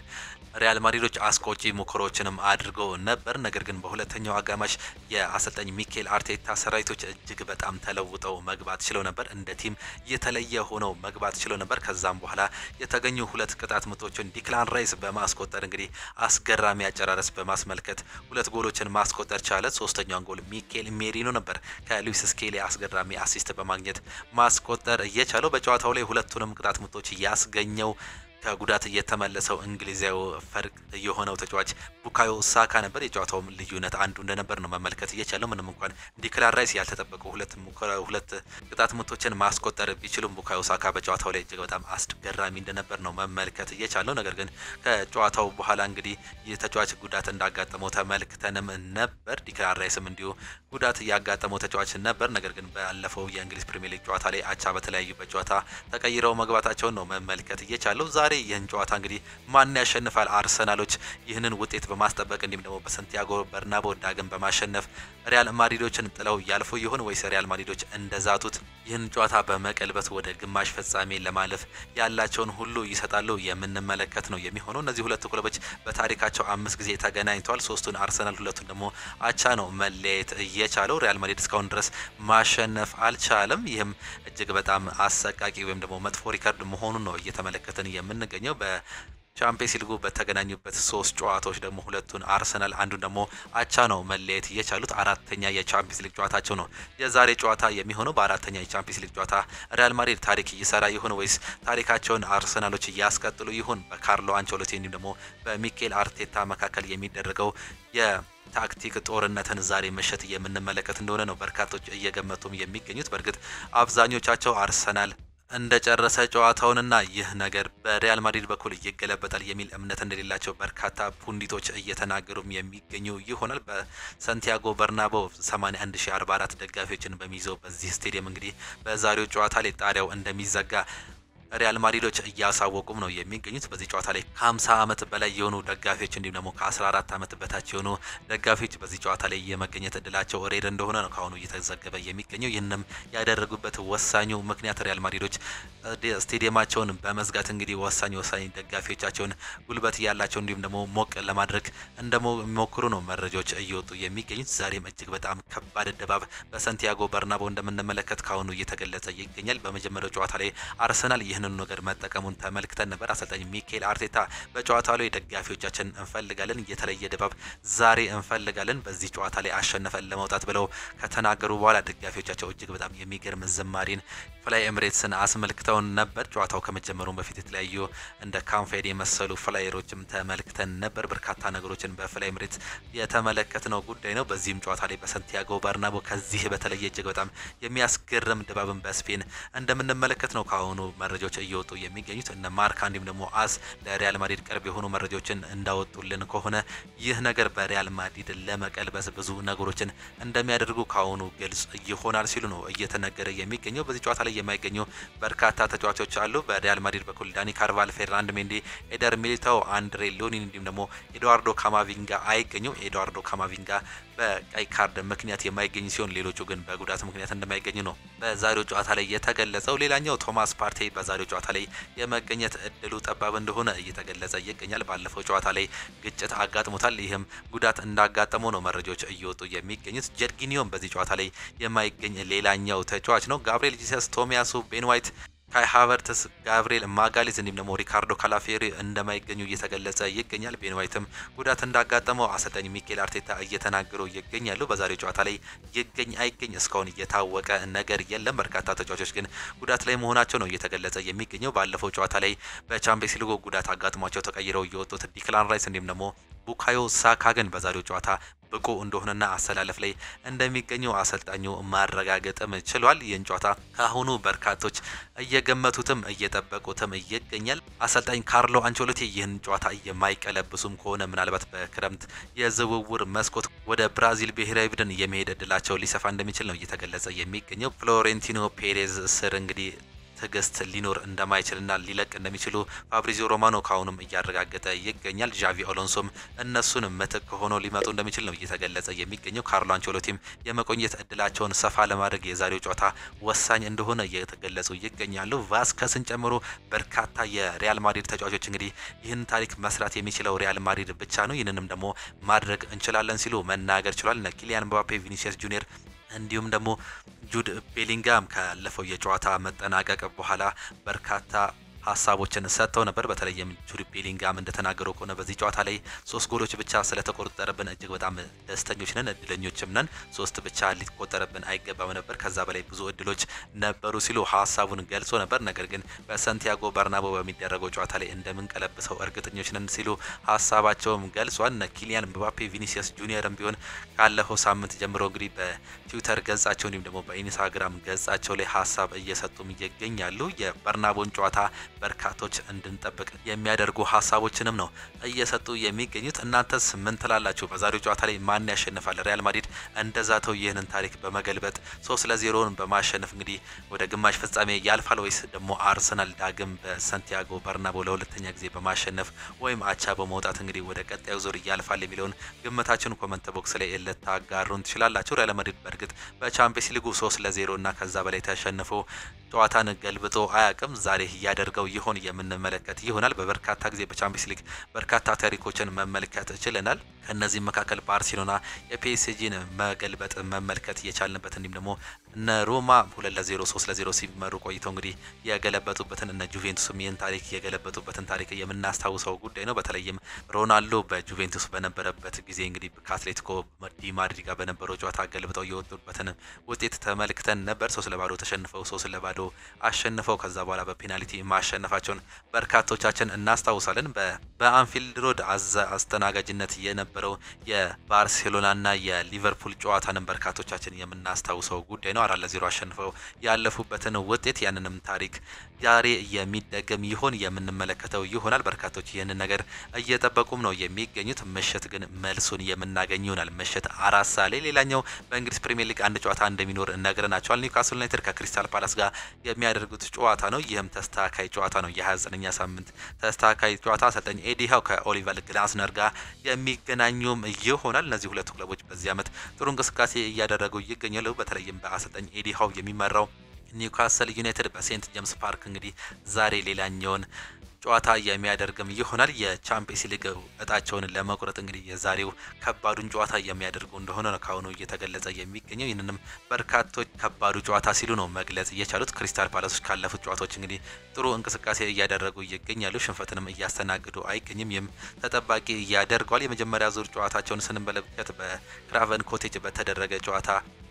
ሪያል ማድሪዶች አስቆጪ ሙከራዎችንም አድርገው ነበር። ነገር ግን በሁለተኛው አጋማሽ የአሰልጣኝ ሚኬል አርቴታ ሰራዊቶች እጅግ በጣም ተለውጠው መግባት ችለው ነበር። እንደ ቲም የተለየ ሆነው መግባት ችለው ነበር። ከዛም በኋላ የተገኙ ሁለት ቅጣት ምቶችን ዲክላን ራይስ በማስቆጠር እንግዲህ አስገራሚ አጨራረስ በማስመልከት ሁለት ጎሎችን ማስቆጠር ቻለ። ሶስተኛውን ጎል ሚኬል ሜሪኖ ነበር ከሉዊስ ስኬሊ አስገራሚ አሲስት በማግኘት ማስቆጠር እየቻለው። በጨዋታው ላይ ሁለቱንም ቅጣት ምቶች ያስገኘው ከጉዳት የተመለሰው እንግሊዛዊ ፈርቅ የሆነው ተጫዋች ቡካዮ ሳካ ነበር። የጨዋታው ልዩነት አንዱ እንደነበር ነው መመልከት እየቻለው። ምንም እንኳን ዲክላን ራይስ ያልተጠበቁ ሁለት ቅጣት ምቶችን ማስቆጠር ቢችሉም ቡካዮ ሳካ በጨዋታው ላይ እጅግ በጣም አስገራሚ እንደነበር ነው መመልከት እየቻለው። ነገር ግን ከጨዋታው በኋላ እንግዲህ የተጫዋች ጉዳት እንዳጋጠመው ተመልክተንም ነበር። ዲክላን ራይስም እንዲሁ ጉዳት ያጋጠመው ተጫዋች ነበር። ነገር ግን ባለፈው የእንግሊዝ ፕሪሚየር ሊግ ጨዋታ ላይ አቻ በተለያዩበት ጨዋታ ተቀይረው መግባታቸውን ነው መመልከት እየቻለው። ዛሬ ይህን ጨዋታ እንግዲህ ማን ያሸንፋል? አርሰናሎች ይህንን ውጤት በማስጠበቅ እንዲሁም ደግሞ በሳንቲያጎ በርናባው ዳግም በማሸነፍ ሪያል ማድሪዶችን ጥለው ያልፉ ይሆን ወይስ ሪያል ማድሪዶች እንደዛቱት ይህን ጨዋታ በመቀልበስ ወደ ግማሽ ፍጻሜ ለማለፍ ያላቸውን ሁሉ ይሰጣሉ የምንመለከት ነው የሚሆነው። እነዚህ ሁለት ክለቦች በታሪካቸው 5 ጊዜ ተገናኝተዋል። 3ቱን አርሰናል፣ 2ቱን ደግሞ አቻ ነው መለያየት እየቻለው። ሪያል ማድሪድ እስካሁን ድረስ ማሸነፍ አልቻለም። ይህም እጅግ በጣም አሰቃቂ ወይም ደግሞ መጥፎ ሪከርድ መሆኑን ነው እየተመለከትን የምንገኘው። ቻምፒየንስ ሊጉ በተገናኙበት 3 ጨዋታዎች ደግሞ 2ቱን አርሰናል አንዱን ደግሞ አቻ ነው መለየት የቻሉት። አራተኛ የቻምፒየንስ ሊግ ጨዋታቸው ነው የዛሬ ጨዋታ የሚሆነው። በአራተኛ የቻምፒየንስ ሊግ ጨዋታ ሪያል ማድሪድ ታሪክ ይሰራ ይሆን ወይስ ታሪካቸውን አርሰናሎች እያስቀጥሉ ይሆን? በካርሎ አንቸሎቲ እንዲሁም ደግሞ በሚኬል አርቴታ መካከል የሚደረገው የታክቲክ ጦርነትን ዛሬ ምሽት የምንመለከት እንደሆነ ነው በርካቶች እየገመቱም የሚገኙት። በእርግጥ አብዛኞቻቸው አርሰናል እንደጨረሰ ጨዋታውንና ይህ ነገር በሪያል ማድሪድ በኩል ይገለበጣል የሚል እምነት እንደሌላቸው በርካታ ፑንዲቶች እየተናገሩም የሚገኙ ይሆናል። በሳንቲያጎ በርናባው 81044 ደጋፊዎችን በሚይዘው በዚህ ስቴዲየም እንግዲህ በዛሬው ጨዋታ ላይ ጣሪያው እንደሚዘጋ ሪያል ማድሪዶች እያሳወቁም ነው የሚገኙት። በዚህ ጨዋታ ላይ ከ50 ዓመት በላይ የሆኑ ደጋፊዎች እንዲሁም ደግሞ ከ14 ዓመት በታች የሆኑ ደጋፊዎች በዚህ ጨዋታ ላይ የመገኘት እድላቸው ሬድ እንደሆነ ነው ካሁኑ እየተዘገበ የሚገኘው። ይህንም ያደረጉበት ወሳኙ ምክንያት ሪያል ማድሪዶች ስቴዲየማቸውን በመዝጋት እንግዲህ ወሳኝ ደጋፊዎቻቸውን ጉልበት ያላቸው እንዲሁም ደግሞ ሞቅ ለማድረግ እንደሚሞክሩ ነው መረጃዎች እየወጡ የሚገኙት። ዛሬም እጅግ በጣም ከባድ ድባብ በሳንቲያጎ በርናባው እንደምንመለከት ካሁኑ እየተገለጸ ይገኛል። በመጀመሪያው ጨዋታ ላይ አርሰናል ይህንን ነገር መጠቀሙን ተመልክተን ነበር። አሰልጣኝ ሚኬል አርቴታ በጨዋታው ላይ ደጋፊዎቻችን እንፈልጋለን፣ የተለየ ድባብ ዛሬ እንፈልጋለን፣ በዚህ ጨዋታ ላይ አሸንፈን ለመውጣት ብለው ከተናገሩ በኋላ ደጋፊዎቻቸው እጅግ በጣም የሚገርም ዝማሬን ፍላይ ኤምሬትስን አስመልክተው ነበር። ጨዋታው ከመጀመሩ በፊት የተለያዩ እንደ ካምፌድ የመሰሉ ፍላየሮችም ተመልክተን ነበር። በርካታ ነገሮችን በፍላይ ኤምሬትስ የተመለከትነው ጉዳይ ነው። በዚህም ጨዋታ ላይ በሳንቲያጎ በርናባው ከዚህ በተለየ እጅግ በጣም የሚያስገርም ድባብን በስፔን እንደምንመለከት ነው ካሁኑ መረጃዎች እየወጡ የሚገኙት። እነ ማርካ እንዲሁም ደግሞ አስ ለሪያል ማድሪድ ቅርብ የሆኑ መረጃዎችን እንዳወጡልን ከሆነ ይህ ነገር በሪያል ማድሪድ ለመቀልበስ ብዙ ነገሮችን እንደሚያደርጉ ካሁኑ ግልጽ ይሆናል ሲሉ ነው እየተነገረ የሚገኘው። በዚህ ጨዋታ ላይ የማይገኙ በርካታ ተጫዋቾች አሉ። በሪያል ማድሪድ በኩል ዳኒ ካርቫል፣ ፌርናንድ ሜንዲ፣ ኤደር ሚሊታው፣ አንድሬ ሉኒን እንዲሁም ደግሞ ኤድዋርዶ ካማቪንጋ አይገኙም። ኤድዋርዶ ካማቪንጋ በቀይ ካርድ ምክንያት የማይገኝ ሲሆን ሌሎቹ ግን በጉዳት ምክንያት እንደማይገኙ ነው በዛሬው ጨዋታ ላይ የተገለጸው። ሌላኛው ቶማስ ፓርቴ በዛሬው ጨዋታ ላይ የመገኘት እድሉ ጠባብ እንደሆነ እየተገለጸ ይገኛል። ባለፈው ጨዋታ ላይ ግጭት አጋጥሞታል። ይህም ጉዳት እንዳጋጠመው ነው መረጃዎች እየወጡ የሚገኙት። ጀርጊኒዮም በዚህ ጨዋታ ላይ የማይገኝ ሌላኛው ተጫዋች ነው። ጋብሪኤል ጂሰስ፣ ቶሚያሱ፣ ቤን ዋይት፣ ካይ ሃቨርትስ፣ ጋብሪኤል ማጋሊዝ እንዲሁም ደግሞ ሪካርዶ ካላፊዮሪ እንደማይገኙ እየተገለጸ ይገኛል። ቤን ዋይትም ጉዳት እንዳጋጠመው አሰልጣኝ ሚኬል አርቴታ እየተናገሩ ይገኛሉ። በዛሬው ጨዋታ ላይ ይገኝ አይገኝ እስካሁን እየታወቀ ነገር የለም። በርካታ ተጫዋቾች ግን ጉዳት ላይ መሆናቸው ነው እየተገለጸ የሚገኘው። ባለፈው ጨዋታ ላይ በቻምፒየንስ ሊግ ጉዳት አጋጥሟቸው ተቀይረው የወጡት ዲክላን ራይስ እንዲሁም ደግሞ ቡካዮ ሳካ ግን በዛሬው ጨዋታ ብቁ እንደሆነና አሰላለፍ ላይ እንደሚገኙ አሰልጣኙ ማረጋገጥም ችሏል። ይህን ጨዋታ ካሁኑ በርካቶች እየገመቱትም እየጠበቁትም ይገኛል። አሰልጣኝ ካርሎ አንቸሎቲ ይህን ጨዋታ የማይቀለብሱም ከሆነ ምናልባት በክረምት የዝውውር መስኮት ወደ ብራዚል ብሔራዊ ቡድን የመሄድ እድላቸው ሊሰፋ እንደሚችል ነው እየተገለጸ የሚገኘው። ፍሎሬንቲኖ ፔሬዝ ስር እንግዲህ ትዕግስት ሊኖር እንደማይችልና ሊለቅ እንደሚችሉ ፋብሪዚዮ ሮማኖ ካሁንም እያረጋገጠ ይገኛል። ዣቪ አሎንሶም እነሱን ምትክ ሆኖ ሊመጡ እንደሚችል ነው እየተገለጸ የሚገኘው። ካርሎ አንቸሎቲም የመቆየት እድላቸውን ሰፋ ለማድረግ የዛሬው ጨዋታ ወሳኝ እንደሆነ እየተገለጹ ይገኛሉ። ቫስከስን ጨምሮ በርካታ የሪያል ማድሪድ ተጫዋቾች እንግዲህ ይህን ታሪክ መስራት የሚችለው ሪያል ማድሪድ ብቻ ነው፣ ይህንንም ደግሞ ማድረግ እንችላለን ሲሉ መናገር ችሏል። ኪሊያን ምባፔ፣ ቪኒሲየስ ጁኒየር እንዲሁም ደግሞ ጁድ ቤሊንጋም ካለፈው የጨዋታ መጠናቀቅ በኋላ በርካታ ሀሳቦችን ሰጥተው ነበር። በተለይም ጁድ ቤሊንጋም እንደተናገረው ከሆነ በዚህ ጨዋታ ላይ 3 ጎሎች ብቻ ስለተቆጠረብን እጅግ በጣም ደስተኞች ነን፣ እድለኞችም ነን። 3 ብቻ ሊቆጠረብን አይገባም ነበር፣ ከዛ በላይ ብዙ እድሎች ነበሩ ሲሉ ሀሳቡን ገልጾ ነበር። ነገር ግን በሳንቲያጎ በርናቦ በሚደረገው ጨዋታ ላይ እንደምንቀለብሰው እርግጠኞች ነን ሲሉ ሀሳባቸውም ገልጿል። ኪሊያን ምባፔ፣ ቪኒሲየስ ጁኒየርም ቢሆን ካለፈው ሳምንት ጀምሮ እንግዲህ በትዊተር ገጻቸው እንዲሁም ደግሞ በኢንስታግራም ገጻቸው ላይ ሀሳብ እየሰጡም ይገኛሉ። የበርናቦን ጨዋታ በርካቶች እንድንጠብቅ የሚያደርጉ ሀሳቦችንም ነው እየሰጡ የሚገኙት። እናንተስ ምን ትላላችሁ? በዛሬው ጨዋታ ላይ ማን ያሸንፋል? ሪያል ማድሪድ እንደዛተው ይህንን ታሪክ በመገልበጥ 3-0 በማሸነፍ እንግዲህ ወደ ግማሽ ፍጻሜ ያልፋል ወይስ ደግሞ አርሰናል ዳግም በሳንቲያጎ በርናቦ ለሁለተኛ ጊዜ በማሸነፍ ወይም አቻ በመውጣት እንግዲህ ወደ ቀጣዩ ዙር ያልፋል የሚለውን ግምታችሁን ኮመንት ቦክስ ላይ ልታጋሩን ትችላላችሁ። ሪያል ማድሪድ በእርግጥ በቻምፒየንስ ሊጉ 3-0 እና ከዛ በላይ ተሸንፎ ጨዋታን ገልብጦ አያቅም። ዛሬ ያደርገው ይሆን የምንመለከት ይሆናል። በበርካታ ጊዜ በቻምፒየንስ ሊግ በርካታ ታሪኮችን መመልከት ችለናል። ከነዚህ መካከል ባርሴሎና የፒኤስጂን መገልበጥ መመልከት የቻልንበት እንዲሁም ደግሞ እነ ሮማ 2-0 3-0 ሲመሩ ቆይተው እንግዲህ የገለበጡበትን እነ ጁቬንቱስም ይህን ታሪክ የገለበጡበትን ታሪክ የምናስታውሰው ጉዳይ ነው። በተለይም ሮናልዶ በጁቬንቱስ በነበረበት ጊዜ እንግዲህ ከአትሌቲኮ ዲ ማድሪድ ጋር በነበረው ጨዋታ ገልብጠው የወጡበትን ውጤት ተመልክተን ነበር። 3-0 ተሸንፈው 3-0 አሸንፈው ከዛ በኋላ በፔናልቲ ማሸነፋቸውን በርካቶቻችን እናስታውሳለን። በአንፊልድ ሮድ አስተናጋጅነት የነበረው የባርሴሎናና የሊቨርፑል ጨዋታንም በርካቶቻችን የምናስታውሰው ጉዳይ ነው። 4-0 አሸንፈው ያለፉበትን ውጤት ያንንም ታሪክ ዛሬ የሚደገም ይሆን የምንመለከተው ይሆናል። በርካቶች ይህንን ነገር እየጠበቁም ነው የሚገኙት። ምሽት ግን መልሱን የምናገኝ ይሆናል። ምሽት 4 ሰዓት ላይ ሌላኛው በእንግሊዝ ፕሪሚየር ሊግ አንድ ጨዋታ እንደሚኖር ነግረናቸዋል። ኒውካስል ዩናይትድ ከክሪስታል ፓላስ ጋር የሚያደርጉት ጨዋታ ነው። ይህም ተስተካካይ ጨዋታ ነው። የ29ኛ ሳምንት ተስተካካይ ጨዋታ አሰልጣኝ ኤዲ ሃው ከኦሊቨር ግላስነር ጋር የሚገናኙም ይሆናል። እነዚህ ሁለቱ ክለቦች በዚህ ዓመት ጥሩ እንቅስቃሴ እያደረጉ ይገኛሉ። በተለይም በአሰልጣኝ ኤዲ ሃው የሚመራው ኒውካስል ዩናይትድ በሴንት ጄምስ ፓርክ እንግዲህ ዛሬ ሌላኛውን ጨዋታ የሚያደርግም ይሆናል። የቻምፒየንስ ሊግ እጣቸውን ለመቁረጥ እንግዲህ የዛሬው ከባዱን ጨዋታ የሚያደርጉ እንደሆነ ነው ካሁኑ እየተገለጸ የሚገኘው። ይህንንም በርካቶች ከባዱ ጨዋታ ሲሉ ነው መግለጽ እየቻሉት። ክሪስታል ፓላሶች ካለፉት ጨዋታዎች እንግዲህ ጥሩ እንቅስቃሴ እያደረጉ ይገኛሉ። ሽንፈትንም እያስተናግዱ አይገኝም። ይህም ተጠባቂ ያደርገዋል። የመጀመሪያ ዙር ጨዋታቸውን ስንመለከት በክራቨን ኮቴጅ በተደረገ ጨዋታ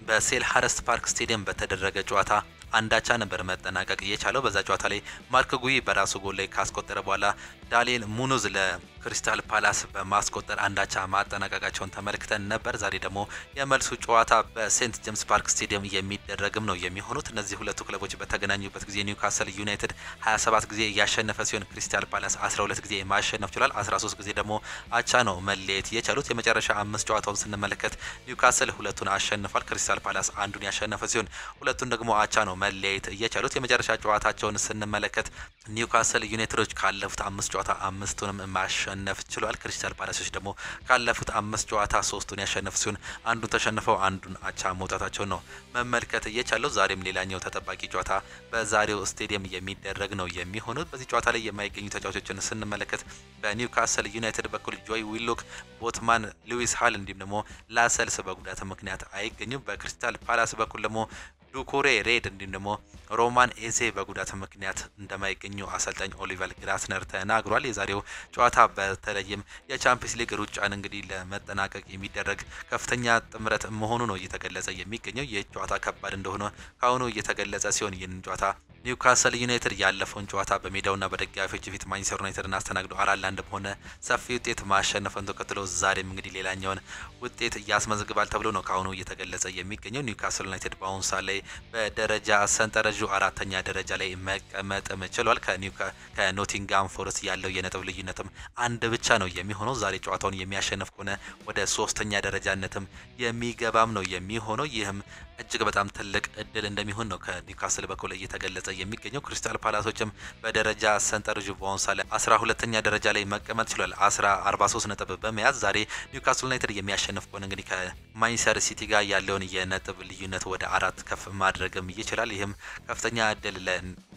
በሴልሃርስት ፓርክ ስቴዲየም በተደረገ ጨዋታ አንዳቻ ነበር መጠናቀቅ የቻለው። በዛ ጨዋታ ላይ ማርክ ጉይ በራሱ ጎል ላይ ካስቆጠረ በኋላ ዳንኤል ሙኑዝ ለክሪስታል ፓላስ በማስቆጠር አንዳቻ ማጠናቀቃቸውን ተመልክተን ነበር። ዛሬ ደግሞ የመልሱ ጨዋታ በሴንት ጄምስ ፓርክ ስቴዲየም የሚደረግም ነው የሚሆኑት። እነዚህ ሁለቱ ክለቦች በተገናኙበት ጊዜ ኒውካስል ዩናይትድ 27 ጊዜ ያሸነፈ ሲሆን ክሪስታል ፓላስ 12 ጊዜ ማሸነፍ ችሏል። 13 ጊዜ ደግሞ አቻ ነው መለየት የቻሉት። የመጨረሻ 5 ጨዋታውን ስንመለከት ኒውካስል ሁለቱን አሸንፏል። ክሪስታል ፓላስ አንዱን ያሸነፈ ሲሆን ሁለቱን ደግሞ አቻ ነው መለየት የቻሉት። የመጨረሻ ጨዋታቸውን ስንመለከት ኒውካስል ዩናይትዶች ካለፉት 5 ጨዋታ 5ቱንም ማሸነፍ ችሏል። ክሪስታል ፓላሶች ደግሞ ካለፉት 5 ጨዋታ 3ቱን ያሸነፉ ሲሆን አንዱን ተሸንፈው አንዱን አቻ መውጣታቸው ነው መመልከት የቻለው። ዛሬም ሌላኛው ተጠባቂ ጨዋታ በዛሬው ስቴዲየም የሚደረግ ነው የሚሆኑት። በዚህ ጨዋታ ላይ የማይገኙ ተጫዋቾችን ስንመለከት በኒውካስል ዩናይትድ በኩል ጆይ ዊሎክ፣ ቦትማን፣ ሉዊስ ሃል እንዲሁም ደግሞ ላሰልስ በጉዳት ምክንያት አይገኙም። በክሪስታል ፓላስ በኩል ደግሞ ዱኮሬ ሬድ እንዲሁም ደግሞ ሮማን ኤዜ በጉዳት ምክንያት እንደማይገኙ አሰልጣኝ ኦሊቨር ግላስነር ተናግሯል። የዛሬው ጨዋታ በተለይም የቻምፒየንስ ሊግ ሩጫን እንግዲህ ለመጠናቀቅ የሚደረግ ከፍተኛ ጥምረት መሆኑ ነው እየተገለጸ የሚገኘው። ይህ ጨዋታ ከባድ እንደሆነ ካሁኑ እየተገለጸ ሲሆን ይህንን ጨዋታ ኒውካስል ዩናይትድ ያለፈውን ጨዋታ በሜዳውና በደጋፊዎች ፊት ማንቸስተር ዩናይትድን አስተናግዶ 4-1 በሆነ ሰፊ ውጤት ማሸነፉን ተከትሎ ዛሬም እንግዲህ ሌላኛውን ውጤት ያስመዘግባል ተብሎ ነው ካሁኑ እየተገለጸ የሚገኘው። ኒውካስል ዩናይትድ በአሁኑ ሰዓት ላይ በደረጃ ሰንጠረዡ አራተኛ ደረጃ ላይ መቀመጥም ችሏል። ከኖቲንጋም ፎረስት ያለው የነጥብ ልዩነትም አንድ ብቻ ነው የሚሆነው። ዛሬ ጨዋታውን የሚያሸንፍ ከሆነ ወደ ሶስተኛ ደረጃነትም የሚገባም ነው የሚሆነው። ይህም እጅግ በጣም ትልቅ እድል እንደሚሆን ነው ከኒውካስል በኩል እየተገለጸ የሚገኘው። ክሪስታል ፓላሶችም በደረጃ ሰንጠረዡ በአሁኑ ሰዓት 12ኛ ደረጃ ላይ መቀመጥ ችሏል 43 ነጥብ በመያዝ። ዛሬ ኒውካስል ዩናይትድ የሚያሸንፍ ከሆነ እንግዲህ ከማንቸስተር ሲቲ ጋር ያለውን የነጥብ ልዩነት ወደ 4 ከፍ ማድረግም ይችላል። ይህም ከፍተኛ እድል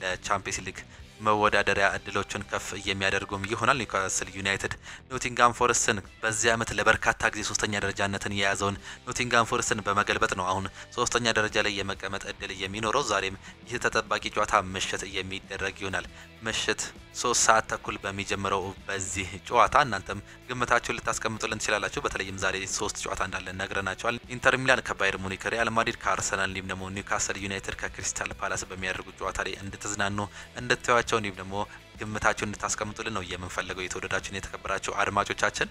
ለቻምፒየንስ ሊግ መወዳደሪያ እድሎችን ከፍ የሚያደርጉም ይሆናል። ኒውካስል ዩናይትድ ኖቲንጋም ፎረስትን በዚህ ዓመት ለበርካታ ጊዜ ሶስተኛ ደረጃነትን የያዘውን ኖቲንጋም ፎረስትን በመገልበጥ ነው አሁን ሶስተኛ ደረጃ ላይ የመቀመጥ እድል የሚኖረው። ዛሬም ይህ ተጠባቂ ጨዋታ ምሽት የሚደረግ ይሆናል። ምሽት 3 ሰዓት ተኩል በሚጀምረው በዚህ ጨዋታ እናንተም ግምታችሁን ልታስቀምጡልን ትችላላችሁ። በተለይም ዛሬ 3 ጨዋታ እንዳለ ነግረናቸዋል። ኢንተር ሚላን ከባየር ሙኒክ፣ ሪያል ማድሪድ ከአርሰናል እንዲሁም ደግሞ ኒውካስል ዩናይትድ ከክሪስታል ፓላስ በሚያደርጉት ጨዋታ ላይ እንድትዝናኑ እንድታዩዋቸው እንዲሁም ደግሞ ግምታችሁን እንድታስቀምጡልን ነው የምንፈልገው። የተወደዳችሁን የተከበራችሁ አድማጮቻችን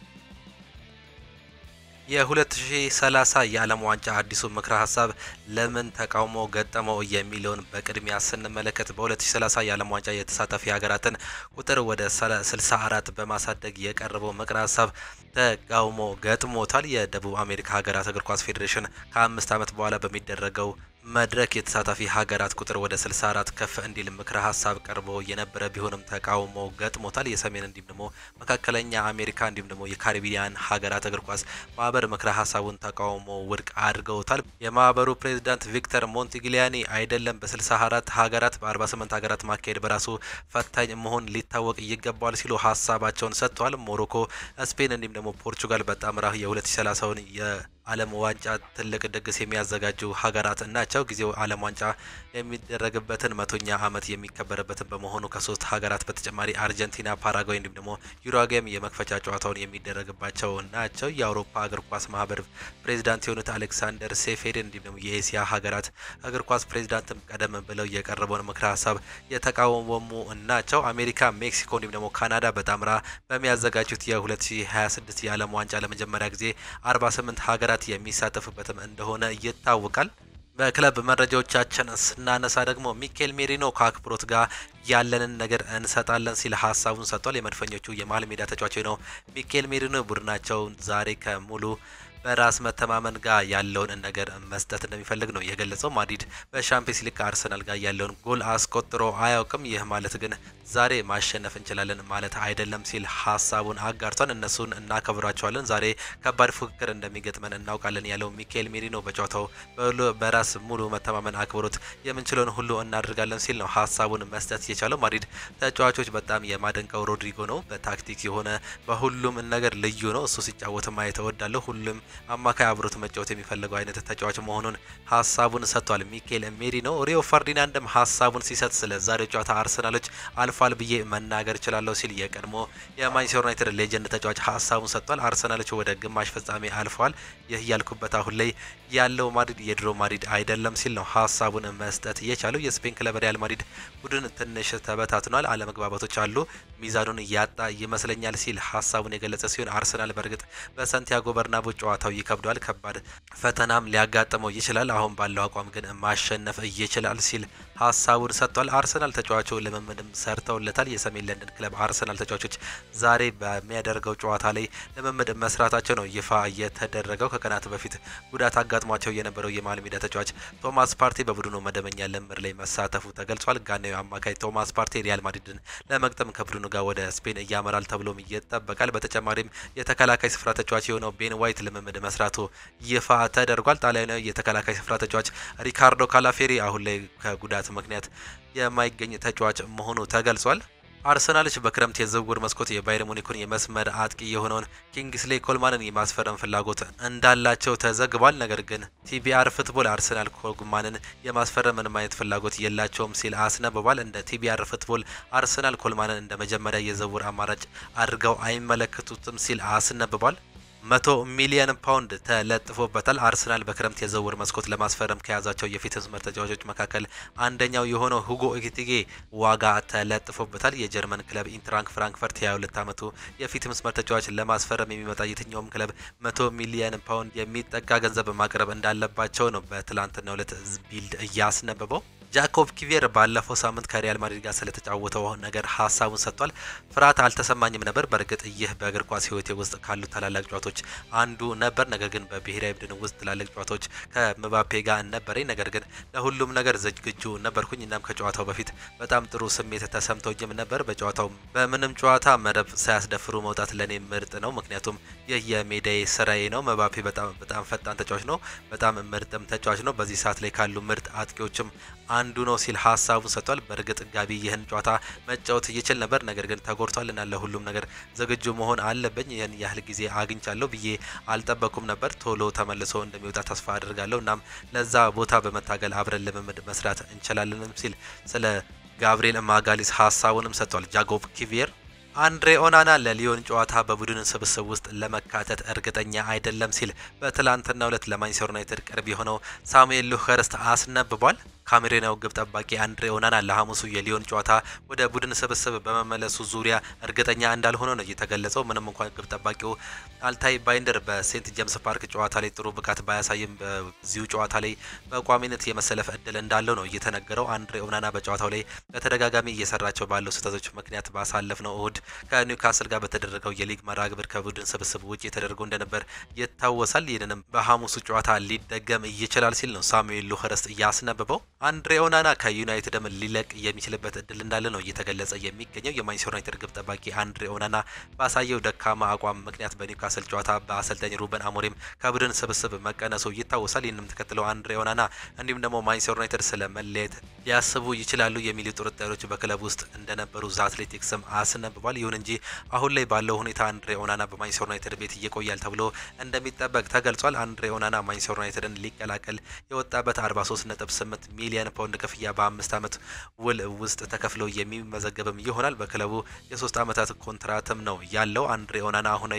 የ2030 የዓለም ዋንጫ አዲሱ ምክረ ሀሳብ ለምን ተቃውሞ ገጠመው የሚለውን በቅድሚያ ስንመለከት በ2030 የዓለም ዋንጫ የተሳታፊ ሀገራትን ቁጥር ወደ 64 በማሳደግ የቀረበው ምክረ ሀሳብ ተቃውሞ ገጥሞታል። የደቡብ አሜሪካ ሀገራት እግር ኳስ ፌዴሬሽን ከ5 ዓመት በኋላ በሚደረገው መድረክ የተሳታፊ ሀገራት ቁጥር ወደ 64 ከፍ እንዲል ምክረ ሀሳብ ቀርቦ የነበረ ቢሆንም ተቃውሞ ገጥሞታል። የሰሜን እንዲሁም ደግሞ መካከለኛ አሜሪካ እንዲሁም ደግሞ የካሪቢያን ሀገራት እግር ኳስ ማህበር ምክረ ሀሳቡን ተቃውሞ ውድቅ አድርገውታል። የማህበሩ ፕሬዚዳንት ቪክተር ሞንቲግሊያኒ አይደለም በ64 ሀገራት በ48 ሀገራት ማካሄድ በራሱ ፈታኝ መሆን ሊታወቅ ይገባዋል ሲሉ ሀሳባቸውን ሰጥተዋል። ሞሮኮ፣ ስፔን እንዲሁም ደግሞ ፖርቹጋል በጣምራ የ2030ውን ዓለም ዋንጫ ትልቅ ድግስ የሚያዘጋጁ ሀገራት ናቸው። ጊዜው ዓለም ዋንጫ የሚደረግበትን 100ኛ ዓመት የሚከበርበትን በመሆኑ ከ3 ሀገራት በተጨማሪ አርጀንቲና፣ ፓራጓይ እንዲሁም ደግሞ ዩሩጓይም የመክፈቻ ጨዋታውን የሚደረግባቸው ናቸው። የአውሮፓ እግር ኳስ ማህበር ፕሬዚዳንት የሆኑት አሌክሳንደር ሴፌድ እንዲሁም ደግሞ የኤሲያ ሀገራት እግር ኳስ ፕሬዚዳንትም ቀደም ብለው የቀረበውን ምክረ ሀሳብ የተቃወሙ ናቸው። አሜሪካ፣ ሜክሲኮ እንዲሁም ደግሞ ካናዳ በጣምራ በሚያዘጋጁት የ2026 የዓለም ዋንጫ ለመጀመሪያ ጊዜ 48 ሀገራት የሚሳተፉበትም እንደሆነ ይታወቃል። በክለብ መረጃዎቻችን ስናነሳ ደግሞ ሚኬል ሜሪኖ ከአክብሮት ጋር ያለንን ነገር እንሰጣለን ሲል ሀሳቡን ሰጥቷል። የመድፈኞቹ የመሀል ሜዳ ተጫዋች ነው ሚኬል ሜሪኖ ቡድናቸው ዛሬ ከሙሉ በራስ መተማመን ጋር ያለውን ነገር መስጠት እንደሚፈልግ ነው የገለጸው። ማድሪድ በሻምፒየንስ ሊግ ከአርሰናል ጋር ያለውን ጎል አስቆጥሮ አያውቅም። ይህ ማለት ግን ዛሬ ማሸነፍ እንችላለን ማለት አይደለም ሲል ሀሳቡን አጋርቷል። እነሱን እናከብራቸዋለን፣ ዛሬ ከባድ ፉክክር እንደሚገጥመን እናውቃለን ያለው ሚኬል ሜሪኖ በጨዋታው በራስ ሙሉ መተማመን አክብሮት የምንችለውን ሁሉ እናደርጋለን ሲል ነው ሀሳቡን መስጠት የቻለው። ማድሪድ ተጫዋቾች በጣም የማደንቀው ሮድሪጎ ነው። በታክቲክ የሆነ በሁሉም ነገር ልዩ ነው። እሱ ሲጫወት ማየት እወዳለሁ። ሁሉም አማካይ አብሮት መጫወት የሚፈልገው አይነት ተጫዋች መሆኑን ሀሳቡን ሰጥቷል ሚኬል ሜሪኖ። ሪዮ ፈርዲናንድም ሀሳቡን ሲሰጥ ስለ ዛሬው ጨዋታ አርሰናሎች አልፏል ብዬ መናገር እችላለሁ ሲል የቀድሞ የማንቸስተር ዩናይትድ ሌጀንድ ተጫዋች ሀሳቡን ሰጥቷል። አርሰናሎች ወደ ግማሽ ፍጻሜ አልፏል። ይህ ያልኩበት አሁን ላይ ያለው ማድሪድ የድሮ ማድሪድ አይደለም ሲል ነው ሀሳቡን መስጠት የቻለው። የስፔን ክለብ ሪያል ማድሪድ ቡድን ትንሽ ተበታትኗል፣ አለመግባባቶች አሉ፣ ሚዛኑን እያጣ ይመስለኛል ሲል ሀሳቡን የገለጸ ሲሆን አርሰናል በእርግጥ በሳንቲያጎ በርናቡ ጨዋታው ይከብዷል፣ ከባድ ፈተናም ሊያጋጥመው ይችላል። አሁን ባለው አቋም ግን ማሸነፍ ይችላል ሲል ሀሳቡን ሰጥቷል። አርሰናል ተጫዋቹ ልምምድም ሰርተውለታል። የሰሜን ለንደን ክለብ አርሰናል ተጫዋቾች ዛሬ በሚያደርገው ጨዋታ ላይ ልምምድ መስራታቸው ነው ይፋ የተደረገው። ከቀናት በፊት ጉዳት አጋጥሟቸው የነበረው የመሃል ሜዳ ተጫዋች ቶማስ ፓርቴ በቡድኑ መደበኛ ልምምድ ላይ መሳተፉ ተገልጿል። ጋናዊው አማካይ ቶማስ ፓርቴ ሪያል ማድሪድን ለመግጠም ከቡድኑ ጋር ወደ ስፔን እያመራል ተብሎም ይጠበቃል። በተጨማሪም የተከላካይ ስፍራ ተጫዋች የሆነው ቤን ዋይት ልምምድ መስራቱ ይፋ ተደርጓል። ጣሊያናዊ የተከላካይ ስፍራ ተጫዋች ሪካርዶ ካላፌሪ አሁን ላይ ከጉዳት ምክንያት የማይገኝ ተጫዋች መሆኑ ተገልጿል። አርሰናሎች በክረምት የዝውውር መስኮት የባየር ሙኒኩን የመስመር አጥቂ የሆነውን ኪንግስሌይ ኮልማንን የማስፈረም ፍላጎት እንዳላቸው ተዘግቧል። ነገር ግን ቲቢአር ፉትቦል አርሰናል ኮልማንን የማስፈረም ምንም አይነት ፍላጎት የላቸውም ሲል አስነብቧል። እንደ ቲቢአር ፉትቦል አርሰናል ኮልማንን እንደ መጀመሪያ የዝውውር አማራጭ አድርገው አይመለከቱትም ሲል አስነብቧል። 100 ሚሊዮን ፓውንድ ተለጥፎበታል። አርሰናል በክረምት የዝውውር መስኮት ለማስፈረም ከያዛቸው የፊት መስመር ተጫዋቾች መካከል አንደኛው የሆነው ሁጎ ኤኪቲኬ ዋጋ ተለጥፎበታል። የጀርመን ክለብ ኢንትራንክ ፍራንክፈርት የ22 ዓመቱ የፊት መስመር ተጫዋች ለማስፈረም የሚመጣ የትኛውም ክለብ 100 ሚሊዮን ፓውንድ የሚጠጋ ገንዘብ ማቅረብ እንዳለባቸው ነው በትላንትናው ዕለት ቢልድ እያስነበበው። ጃኮብ ኪቪየር ባለፈው ሳምንት ከሪያል ማድሪድ ጋር ስለተጫወተው ነገር ሀሳቡን ሰጥቷል። ፍርሃት አልተሰማኝም ነበር። በእርግጥ ይህ በእግር ኳስ ሕይወቴ ውስጥ ካሉ ታላላቅ ጨዋታዎች አንዱ ነበር። ነገር ግን በብሔራዊ ቡድን ውስጥ ትላልቅ ጨዋታዎች ከምባፔ ጋር ነበረኝ። ነገር ግን ለሁሉም ነገር ዝግጁ ነበርኩኝ። እናም ከጨዋታው በፊት በጣም ጥሩ ስሜት ተሰምቶኝም ነበር። በጨዋታው በምንም ጨዋታ መረብ ሳያስደፍሩ መውጣት ለኔ ምርጥ ነው። ምክንያቱም ይህ የሜዳዬ ስራዬ ነው። መባፔ በጣም ፈጣን ተጫዋች ነው። በጣም ምርጥም ተጫዋች ነው። በዚህ ሰዓት ላይ ካሉ ምርጥ አጥቂዎችም አንዱ ነው ሲል ሀሳቡን ሰጥቷል። በእርግጥ ጋቢ ይህን ጨዋታ መጫወት ይችል ነበር። ነገር ግን ተጎድቷልና ለሁሉም ነገር ዝግጁ መሆን አለብኝ። ይህን ያህል ጊዜ አግኝቻለሁ ብዬ አልጠበኩም ነበር። ቶሎ ተመልሶ እንደሚወጣ ተስፋ አድርጋለሁ። እናም ለዛ ቦታ በመታገል አብረን ልምምድ መስራት እንችላለንም ሲል ስለ ጋብሪኤል ማጋሊስ ሀሳቡንም ሰጥቷል። ጃኮብ ኪቪየር አንድሬ ኦናና ለሊዮን ጨዋታ በቡድን ስብስብ ውስጥ ለመካተት እርግጠኛ አይደለም ሲል በትላንትናው ዕለት ለማንቸስተር ዩናይትድ ቅርብ የሆነው ሳሙኤል ሉኸርስት አስነብቧል። ካሜሩናዊው ግብ ጠባቂ አንድሬ ኦናና ለሐሙሱ የሊዮን ጨዋታ ወደ ቡድን ስብስብ በመመለሱ ዙሪያ እርግጠኛ እንዳልሆነ ነው የተገለጸው። ምንም እንኳን ግብ ጠባቂው አልታይ ባይንደር በሴንት ጄምስ ፓርክ ጨዋታ ላይ ጥሩ ብቃት ባያሳይም በዚሁ ጨዋታ ላይ በቋሚነት የመሰለፍ እድል እንዳለው ነው እየተነገረው። አንድሬ ኦናና በጨዋታው ላይ በተደጋጋሚ እየሰራቸው ባለው ስህተቶች ምክንያት ባሳለፍነው እሁድ ከኒውካስል ጋር በተደረገው የሊግ መርሃ ግብር ከቡድን ስብስብ ውጪ ተደርጎ እንደነበር ይታወሳል። ይህንንም በሐሙሱ ጨዋታ ሊደገም ይችላል ሲል ነው ሳሙኤል ሉኸርስት እያስነበበው። አንድሬ ኦናና ከዩናይትድም ሊለቅ የሚችልበት እድል እንዳለ ነው እየተገለጸ የሚገኘው። የማንቸስተር ዩናይትድ ግብ ጠባቂ አንድሬ ኦናና ባሳየው ደካማ አቋም ምክንያት በኒውካስል ጨዋታ በአሰልጣኝ ሩበን አሞሪም ከቡድን ስብስብ መቀነሱ ይታወሳል። ይህንም ተከትለው አንድሬ ኦናና እንዲሁም ደግሞ ማንቸስተር ዩናይትድ ስለ መለየት ሊያስቡ ይችላሉ የሚሉ ጥርጣሬዎች በክለብ ውስጥ እንደነበሩ ዘ አትሌቲክስም አስነብቧል። ይሁን እንጂ አሁን ላይ ባለው ሁኔታ አንድሬ ኦናና በማንቸስተር ዩናይትድ ቤት ይቆያል ተብሎ እንደሚጠበቅ ተገልጿል። አንድሬ ኦናና ማንቸስተር ዩናይትድን ሊቀላቀል የወጣበት 43.8 ሚሊዮን ፓውንድ ክፍያ በ5 ዓመት ውል ውስጥ ተከፍሎ የሚመዘገብም ይሆናል። በክለቡ የ3 ዓመታት ኮንትራትም ነው ያለው። አንድሬ ኦናና አሁን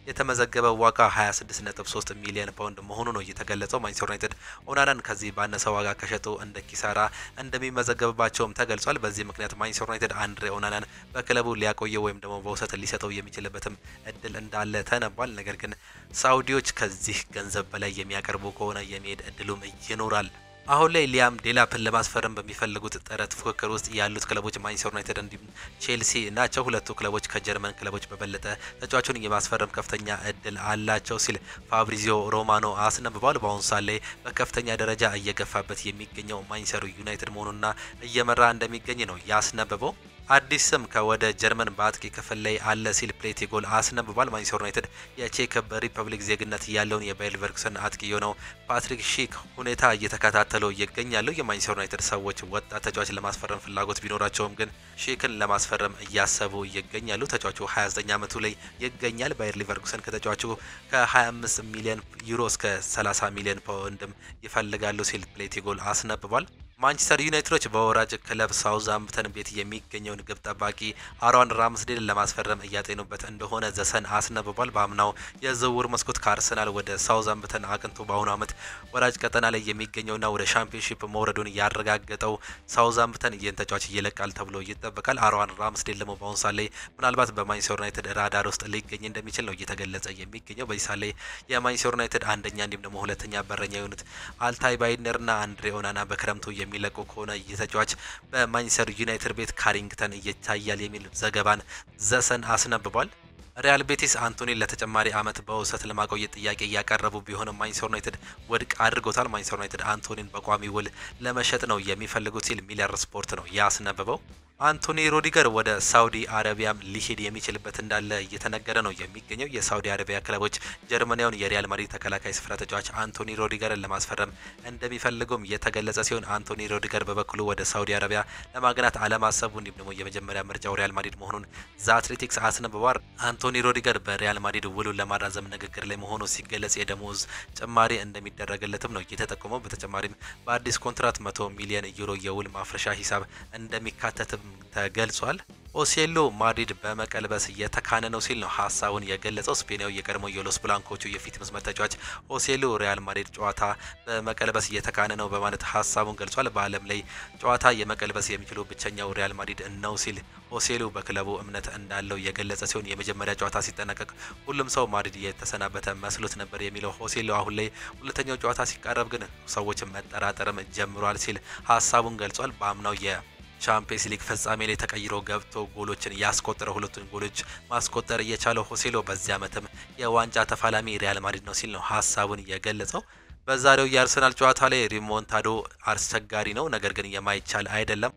የተመዘገበው ዋጋ 26.3 ሚሊዮን ፓውንድ መሆኑ ነው የተገለጸው። ማንቸስተር ዩናይትድ ኦናናን ከዚህ ባነሰ ዋጋ ከሸጡ እንደ ኪሳራ እንደሚመዘገብባቸውም ተገልጿል። በዚህ ምክንያት ማንቸስተር ዩናይትድ አንድሬ ኦናናን በክለቡ ሊያቆየው ወይም ደግሞ በውሰት ሊሰጠው የሚችልበትም እድል እንዳለ ተነቧል። ነገር ግን ሳውዲዎች ከዚህ ገንዘብ በላይ የሚያቀርቡ ከሆነ የሚሄድ እድሉም ይኖራል። አሁን ላይ ሊያም ዴላፕን ለማስፈረም በሚፈልጉት ጥረት ፉክክር ውስጥ ያሉት ክለቦች ማንቸስተር ዩናይትድ እንዲሁም ቼልሲ ናቸው። ሁለቱ ክለቦች ከጀርመን ክለቦች በበለጠ ተጫዋቹን የማስፈረም ከፍተኛ እድል አላቸው ሲል ፋብሪዚዮ ሮማኖ አስነብቧል። በአሁኑ ሰዓት ላይ በከፍተኛ ደረጃ እየገፋበት የሚገኘው ማንቸስተር ዩናይትድ መሆኑና እየመራ እንደሚገኝ ነው ያስነበበው። አዲስ ስም ከወደ ጀርመን በአጥቂ ክፍል ላይ አለ ሲል ፕሌቲ ጎል አስነብቧል። ማንቸስተር ዩናይትድ የቼክ ሪፐብሊክ ዜግነት ያለውን የባየር ሌቨርኩሰን አጥቂ የሆነው ፓትሪክ ሺክ ሁኔታ እየተከታተሉ ይገኛሉ። የማንቸስተር ዩናይትድ ሰዎች ወጣት ተጫዋች ለማስፈረም ፍላጎት ቢኖራቸውም ግን ሺክን ለማስፈረም እያሰቡ ይገኛሉ። ተጫዋቹ 29 ዓመቱ ላይ ይገኛል። ባየር ሌቨርኩሰን ከተጫዋቹ ከ25 ሚሊዮን ዩሮ እስከ 30 ሚሊዮን ፓውንድም ይፈልጋሉ ሲል ፕሌቲ ጎል አስነብቧል። ማንቸስተር ዩናይትዶች በወራጅ ክለብ ሳውዛምፕተን ቤት የሚገኘውን ግብ ጠባቂ አሮን ራምስዴል ለማስፈረም እያጤኑበት እንደሆነ ዘሰን አስነብቧል። በአምናው የዝውውር መስኮት ከአርሰናል ወደ ሳውዛምፕተን አቅንቶ በአሁኑ ዓመት ወራጅ ቀጠና ላይ የሚገኘውና ወደ ሻምፒዮንሺፕ መውረዱን ያረጋገጠው ሳውዛምፕተን ይህን ተጫዋች ይለቃል ተብሎ ይጠበቃል። አሮን ራምስዴል ደግሞ በአሁኑ ሰዓት ላይ ምናልባት በማንቸስተር ዩናይትድ ራዳር ውስጥ ሊገኝ እንደሚችል ነው እየተገለጸ የሚገኘው። በዚህ ሰዓት ላይ የማንቸስተር ዩናይትድ አንደኛ እንዲሁም ደግሞ ሁለተኛ በረኛ የሆኑት አልታይ ባይነርና አንድሬ ኦናና በክረምቱ የሚለቁ ከሆነ የተጫዋች በማንቸስተር ዩናይትድ ቤት ካሪንግተን ይታያል የሚል ዘገባን ዘሰን አስነብቧል። ሪያል ቤቲስ አንቶኒን ለተጨማሪ ዓመት በውሰት ለማቆየት ጥያቄ እያቀረቡ ቢሆንም ማንቸስተር ዩናይትድ ውድቅ አድርጎታል። ማንቸስተር ዩናይትድ አንቶኒን በቋሚ ውል ለመሸጥ ነው የሚፈልጉት ሲል ሚለር ስፖርት ነው ያስነበበው። አንቶኒ ሮዲገር ወደ ሳውዲ አረቢያም ሊሄድ የሚችልበት እንዳለ እየተነገረ ነው የሚገኘው። የሳውዲ አረቢያ ክለቦች ጀርመናዊውን የሪያል ማድሪድ ተከላካይ ስፍራ ተጫዋች አንቶኒ ሮዲገርን ለማስፈረም እንደሚፈልጉም የተገለጸ ሲሆን አንቶኒ ሮዲገር በበኩሉ ወደ ሳውዲ አረቢያ ለማግናት አለማሰቡ እንዲሁም ደግሞ የመጀመሪያ ምርጫው ሪያል ማድሪድ መሆኑን ዘ አትሌቲክስ አስነብቧል። አንቶኒ ሮዲገር በሪያል ማድሪድ ውሉን ለማራዘም ንግግር ላይ መሆኑ ሲገለጽ የደሞዝ ጭማሪ እንደሚደረግለትም ነው የተጠቆመው። በተጨማሪም በአዲስ ኮንትራት 100 ሚሊዮን ዩሮ የውል ማፍረሻ ሂሳብ እንደሚካተትም ተገልጿል። ኦሴሎ ማድሪድ በመቀልበስ እየተካነ ነው ሲል ነው ሀሳቡን የገለጸው። ስፔናዊ የቀድሞ የሎስ ብላንኮቹ የፊት መስመር ተጫዋች ኦሴሎ ሪያል ማድሪድ ጨዋታ በመቀልበስ እየተካነ ነው በማለት ሀሳቡን ገልጿል። በዓለም ላይ ጨዋታ የመቀልበስ የሚችሉ ብቸኛው ሪያል ማድሪድ ነው ሲል ኦሴሎ በክለቡ እምነት እንዳለው የገለጸ ሲሆን የመጀመሪያ ጨዋታ ሲጠናቀቅ ሁሉም ሰው ማድሪድ የተሰናበተ መስሎት ነበር የሚለው ኦሴሎ አሁን ላይ ሁለተኛው ጨዋታ ሲቃረብ ግን ሰዎች መጠራጠርም ጀምሯል ሲል ሀሳቡን ገልጿል። በአምናው ቻምፒየንስ ሊግ ፍጻሜ ላይ ተቀይሮ ገብቶ ጎሎችን ያስቆጠረ ሁለቱን ጎሎች ማስቆጠር እየቻለው ሆሴሎ በዚህ ዓመትም የዋንጫ ተፋላሚ ሪያል ማድሪድ ነው ሲል ነው ሀሳቡን የገለጸው። በዛሬው የአርሰናል ጨዋታ ላይ ሪሞንታዶ አስቸጋሪ ነው ነገር ግን የማይቻል አይደለም።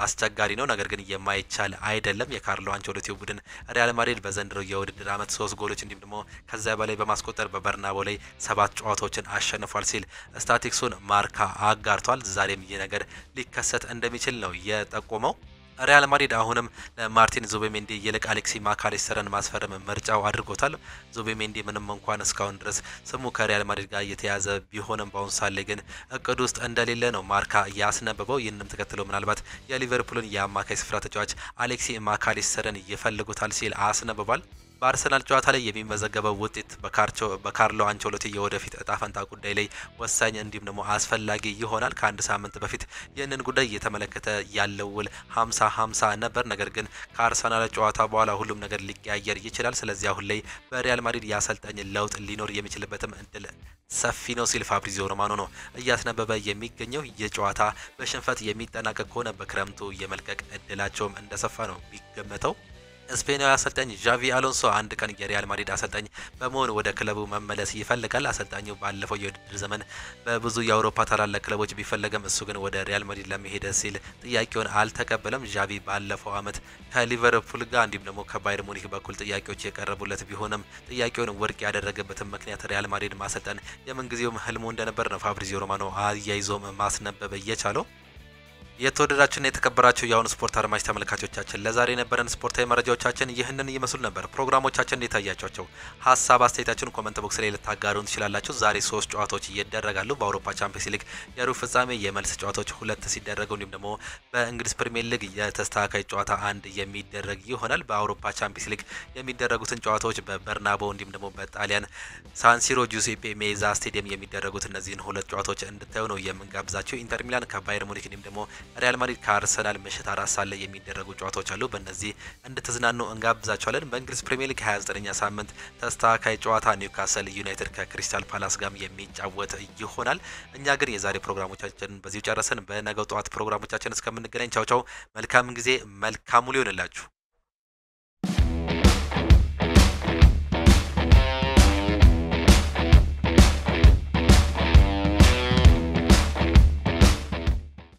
አስቸጋሪ ነው ነገር ግን የማይቻል አይደለም። የካርሎ አንቸሎቲ ቡድን ሪያል ማድሪድ በዘንድሮው የውድድር ዓመት 3 ጎሎች እንዲሁም ደግሞ ከዛ በላይ በማስቆጠር በበርናቦ ላይ 7 ጨዋታዎችን አሸንፏል ሲል ስታቲክሱን ማርካ አጋርቷል። ዛሬም ይህ ነገር ሊከሰት እንደሚችል ነው የጠቆመው። ሪያል ማድሪድ አሁንም ለማርቲን ዙቤሜንዲ ይልቅ አሌክሲ ማካሊስተርን ማስፈረም ምርጫው አድርጎታል። ዙቤሜንዲ ምንም እንኳን እስካሁን ድረስ ስሙ ከሪያል ማድሪድ ጋር የተያዘ ቢሆንም በአሁኑ ሰዓት ላይ ግን እቅድ ውስጥ እንደሌለ ነው ማርካ ያስነበበው። ይህንም ተከትሎ ምናልባት የሊቨርፑልን የአማካይ ስፍራ ተጫዋች አሌክሲ ማካሊስተርን ይፈልጉታል ሲል አስነብቧል። በአርሰናል ጨዋታ ላይ የሚመዘገበው ውጤት በካርሎ አንቸሎቲ የወደፊት እጣ ፈንታ ጉዳይ ላይ ወሳኝ እንዲሁም ደግሞ አስፈላጊ ይሆናል። ከአንድ ሳምንት በፊት ይህንን ጉዳይ እየተመለከተ ያለው ውል 50-50 ነበር። ነገር ግን ከአርሰናል ጨዋታ በኋላ ሁሉም ነገር ሊቀያየር ይችላል። ስለዚህ አሁን ላይ በሪያል ማድሪድ የአሰልጣኝ ለውጥ ሊኖር የሚችልበትም እድል ሰፊ ነው ሲል ፋብሪዚዮ ሮማኖ ነው እያስነበበ የሚገኘው። ይህ ጨዋታ በሽንፈት የሚጠናቀቅ ከሆነ በክረምቱ የመልቀቅ እድላቸውም እንደሰፋ ነው የሚገመተው። ስፔናዊ አሰልጣኝ ዣቪ አሎንሶ አንድ ቀን የሪያል ማድሪድ አሰልጣኝ በመሆን ወደ ክለቡ መመለስ ይፈልጋል። አሰልጣኙ ባለፈው የውድድር ዘመን በብዙ የአውሮፓ ታላላቅ ክለቦች ቢፈለግም እሱ ግን ወደ ሪያል ማድሪድ ለመሄድ ሲል ጥያቄውን አልተቀበለም። ዣቪ ባለፈው ዓመት ከሊቨርፑል ጋር እንዲሁም ደግሞ ከባየር ሙኒክ በኩል ጥያቄዎች የቀረቡለት ቢሆንም ጥያቄውን ውድቅ ያደረገበትን ምክንያት ሪያል ማድሪድ ማሰልጠን የምንጊዜውም ህልሙ እንደነበር ነው ፋብሪዚዮ ሮማኖ አያይዞም ማስነበብ እየቻለው። የተወደዳችሁና የተከበራችሁ የአሁኑ ስፖርት አድማጭ ተመልካቾቻችን ለዛሬ የነበረን ስፖርታዊ መረጃዎቻችን ይህንን ይመስሉ ነበር። ፕሮግራሞቻችን እንዴት አያችኋቸው? ሀሳብ አስተያየታችሁን ኮሜንት ቦክስ ላይ ልታጋሩን ትችላላችሁ። ዛሬ 3 ጨዋታዎች ይደረጋሉ። በአውሮፓ ቻምፒየንስ ሊግ የሩብ ፍጻሜ የመልስ ጨዋታዎች 2 ሲደረጉ እንዲሁም ደግሞ በእንግሊዝ ፕሪሚየር ሊግ የተስተካካይ ጨዋታ 1 የሚደረግ ይሆናል። በአውሮፓ ቻምፒየንስ ሊግ የሚደረጉትን ጨዋታዎች በበርናቦ እንዲሁም ደግሞ በጣሊያን ሳንሲሮ ጁሴፔ ሜዛ ስቴዲየም የሚደረጉት እነዚህን 2 ጨዋታዎች እንድታዩ ነው የምንጋብዛችሁ። ኢንተር ሚላን ከባየር ሙኒክ እንዲሁም ደግሞ ሪያል ማድሪድ ከአርሰናል ምሽት 4 ሰዓት ላይ የሚደረጉ ጨዋታዎች አሉ። በእነዚህ እንድትዝናኑ እንጋብዛቸዋለን። በእንግሊዝ ፕሪሚየር ሊግ 29ኛ ሳምንት ተስተካካይ ጨዋታ ኒውካስል ዩናይትድ ከክሪስታል ፓላስ ጋር የሚጫወት ይሆናል። እኛ ግን የዛሬ ፕሮግራሞቻችንን በዚሁ ጨረስን። በነገው ጠዋት ፕሮግራሞቻችን እስከምንገናኝ ቻው ቻው። መልካም ጊዜ፣ መልካም ሙሉ ይሆንላችሁ።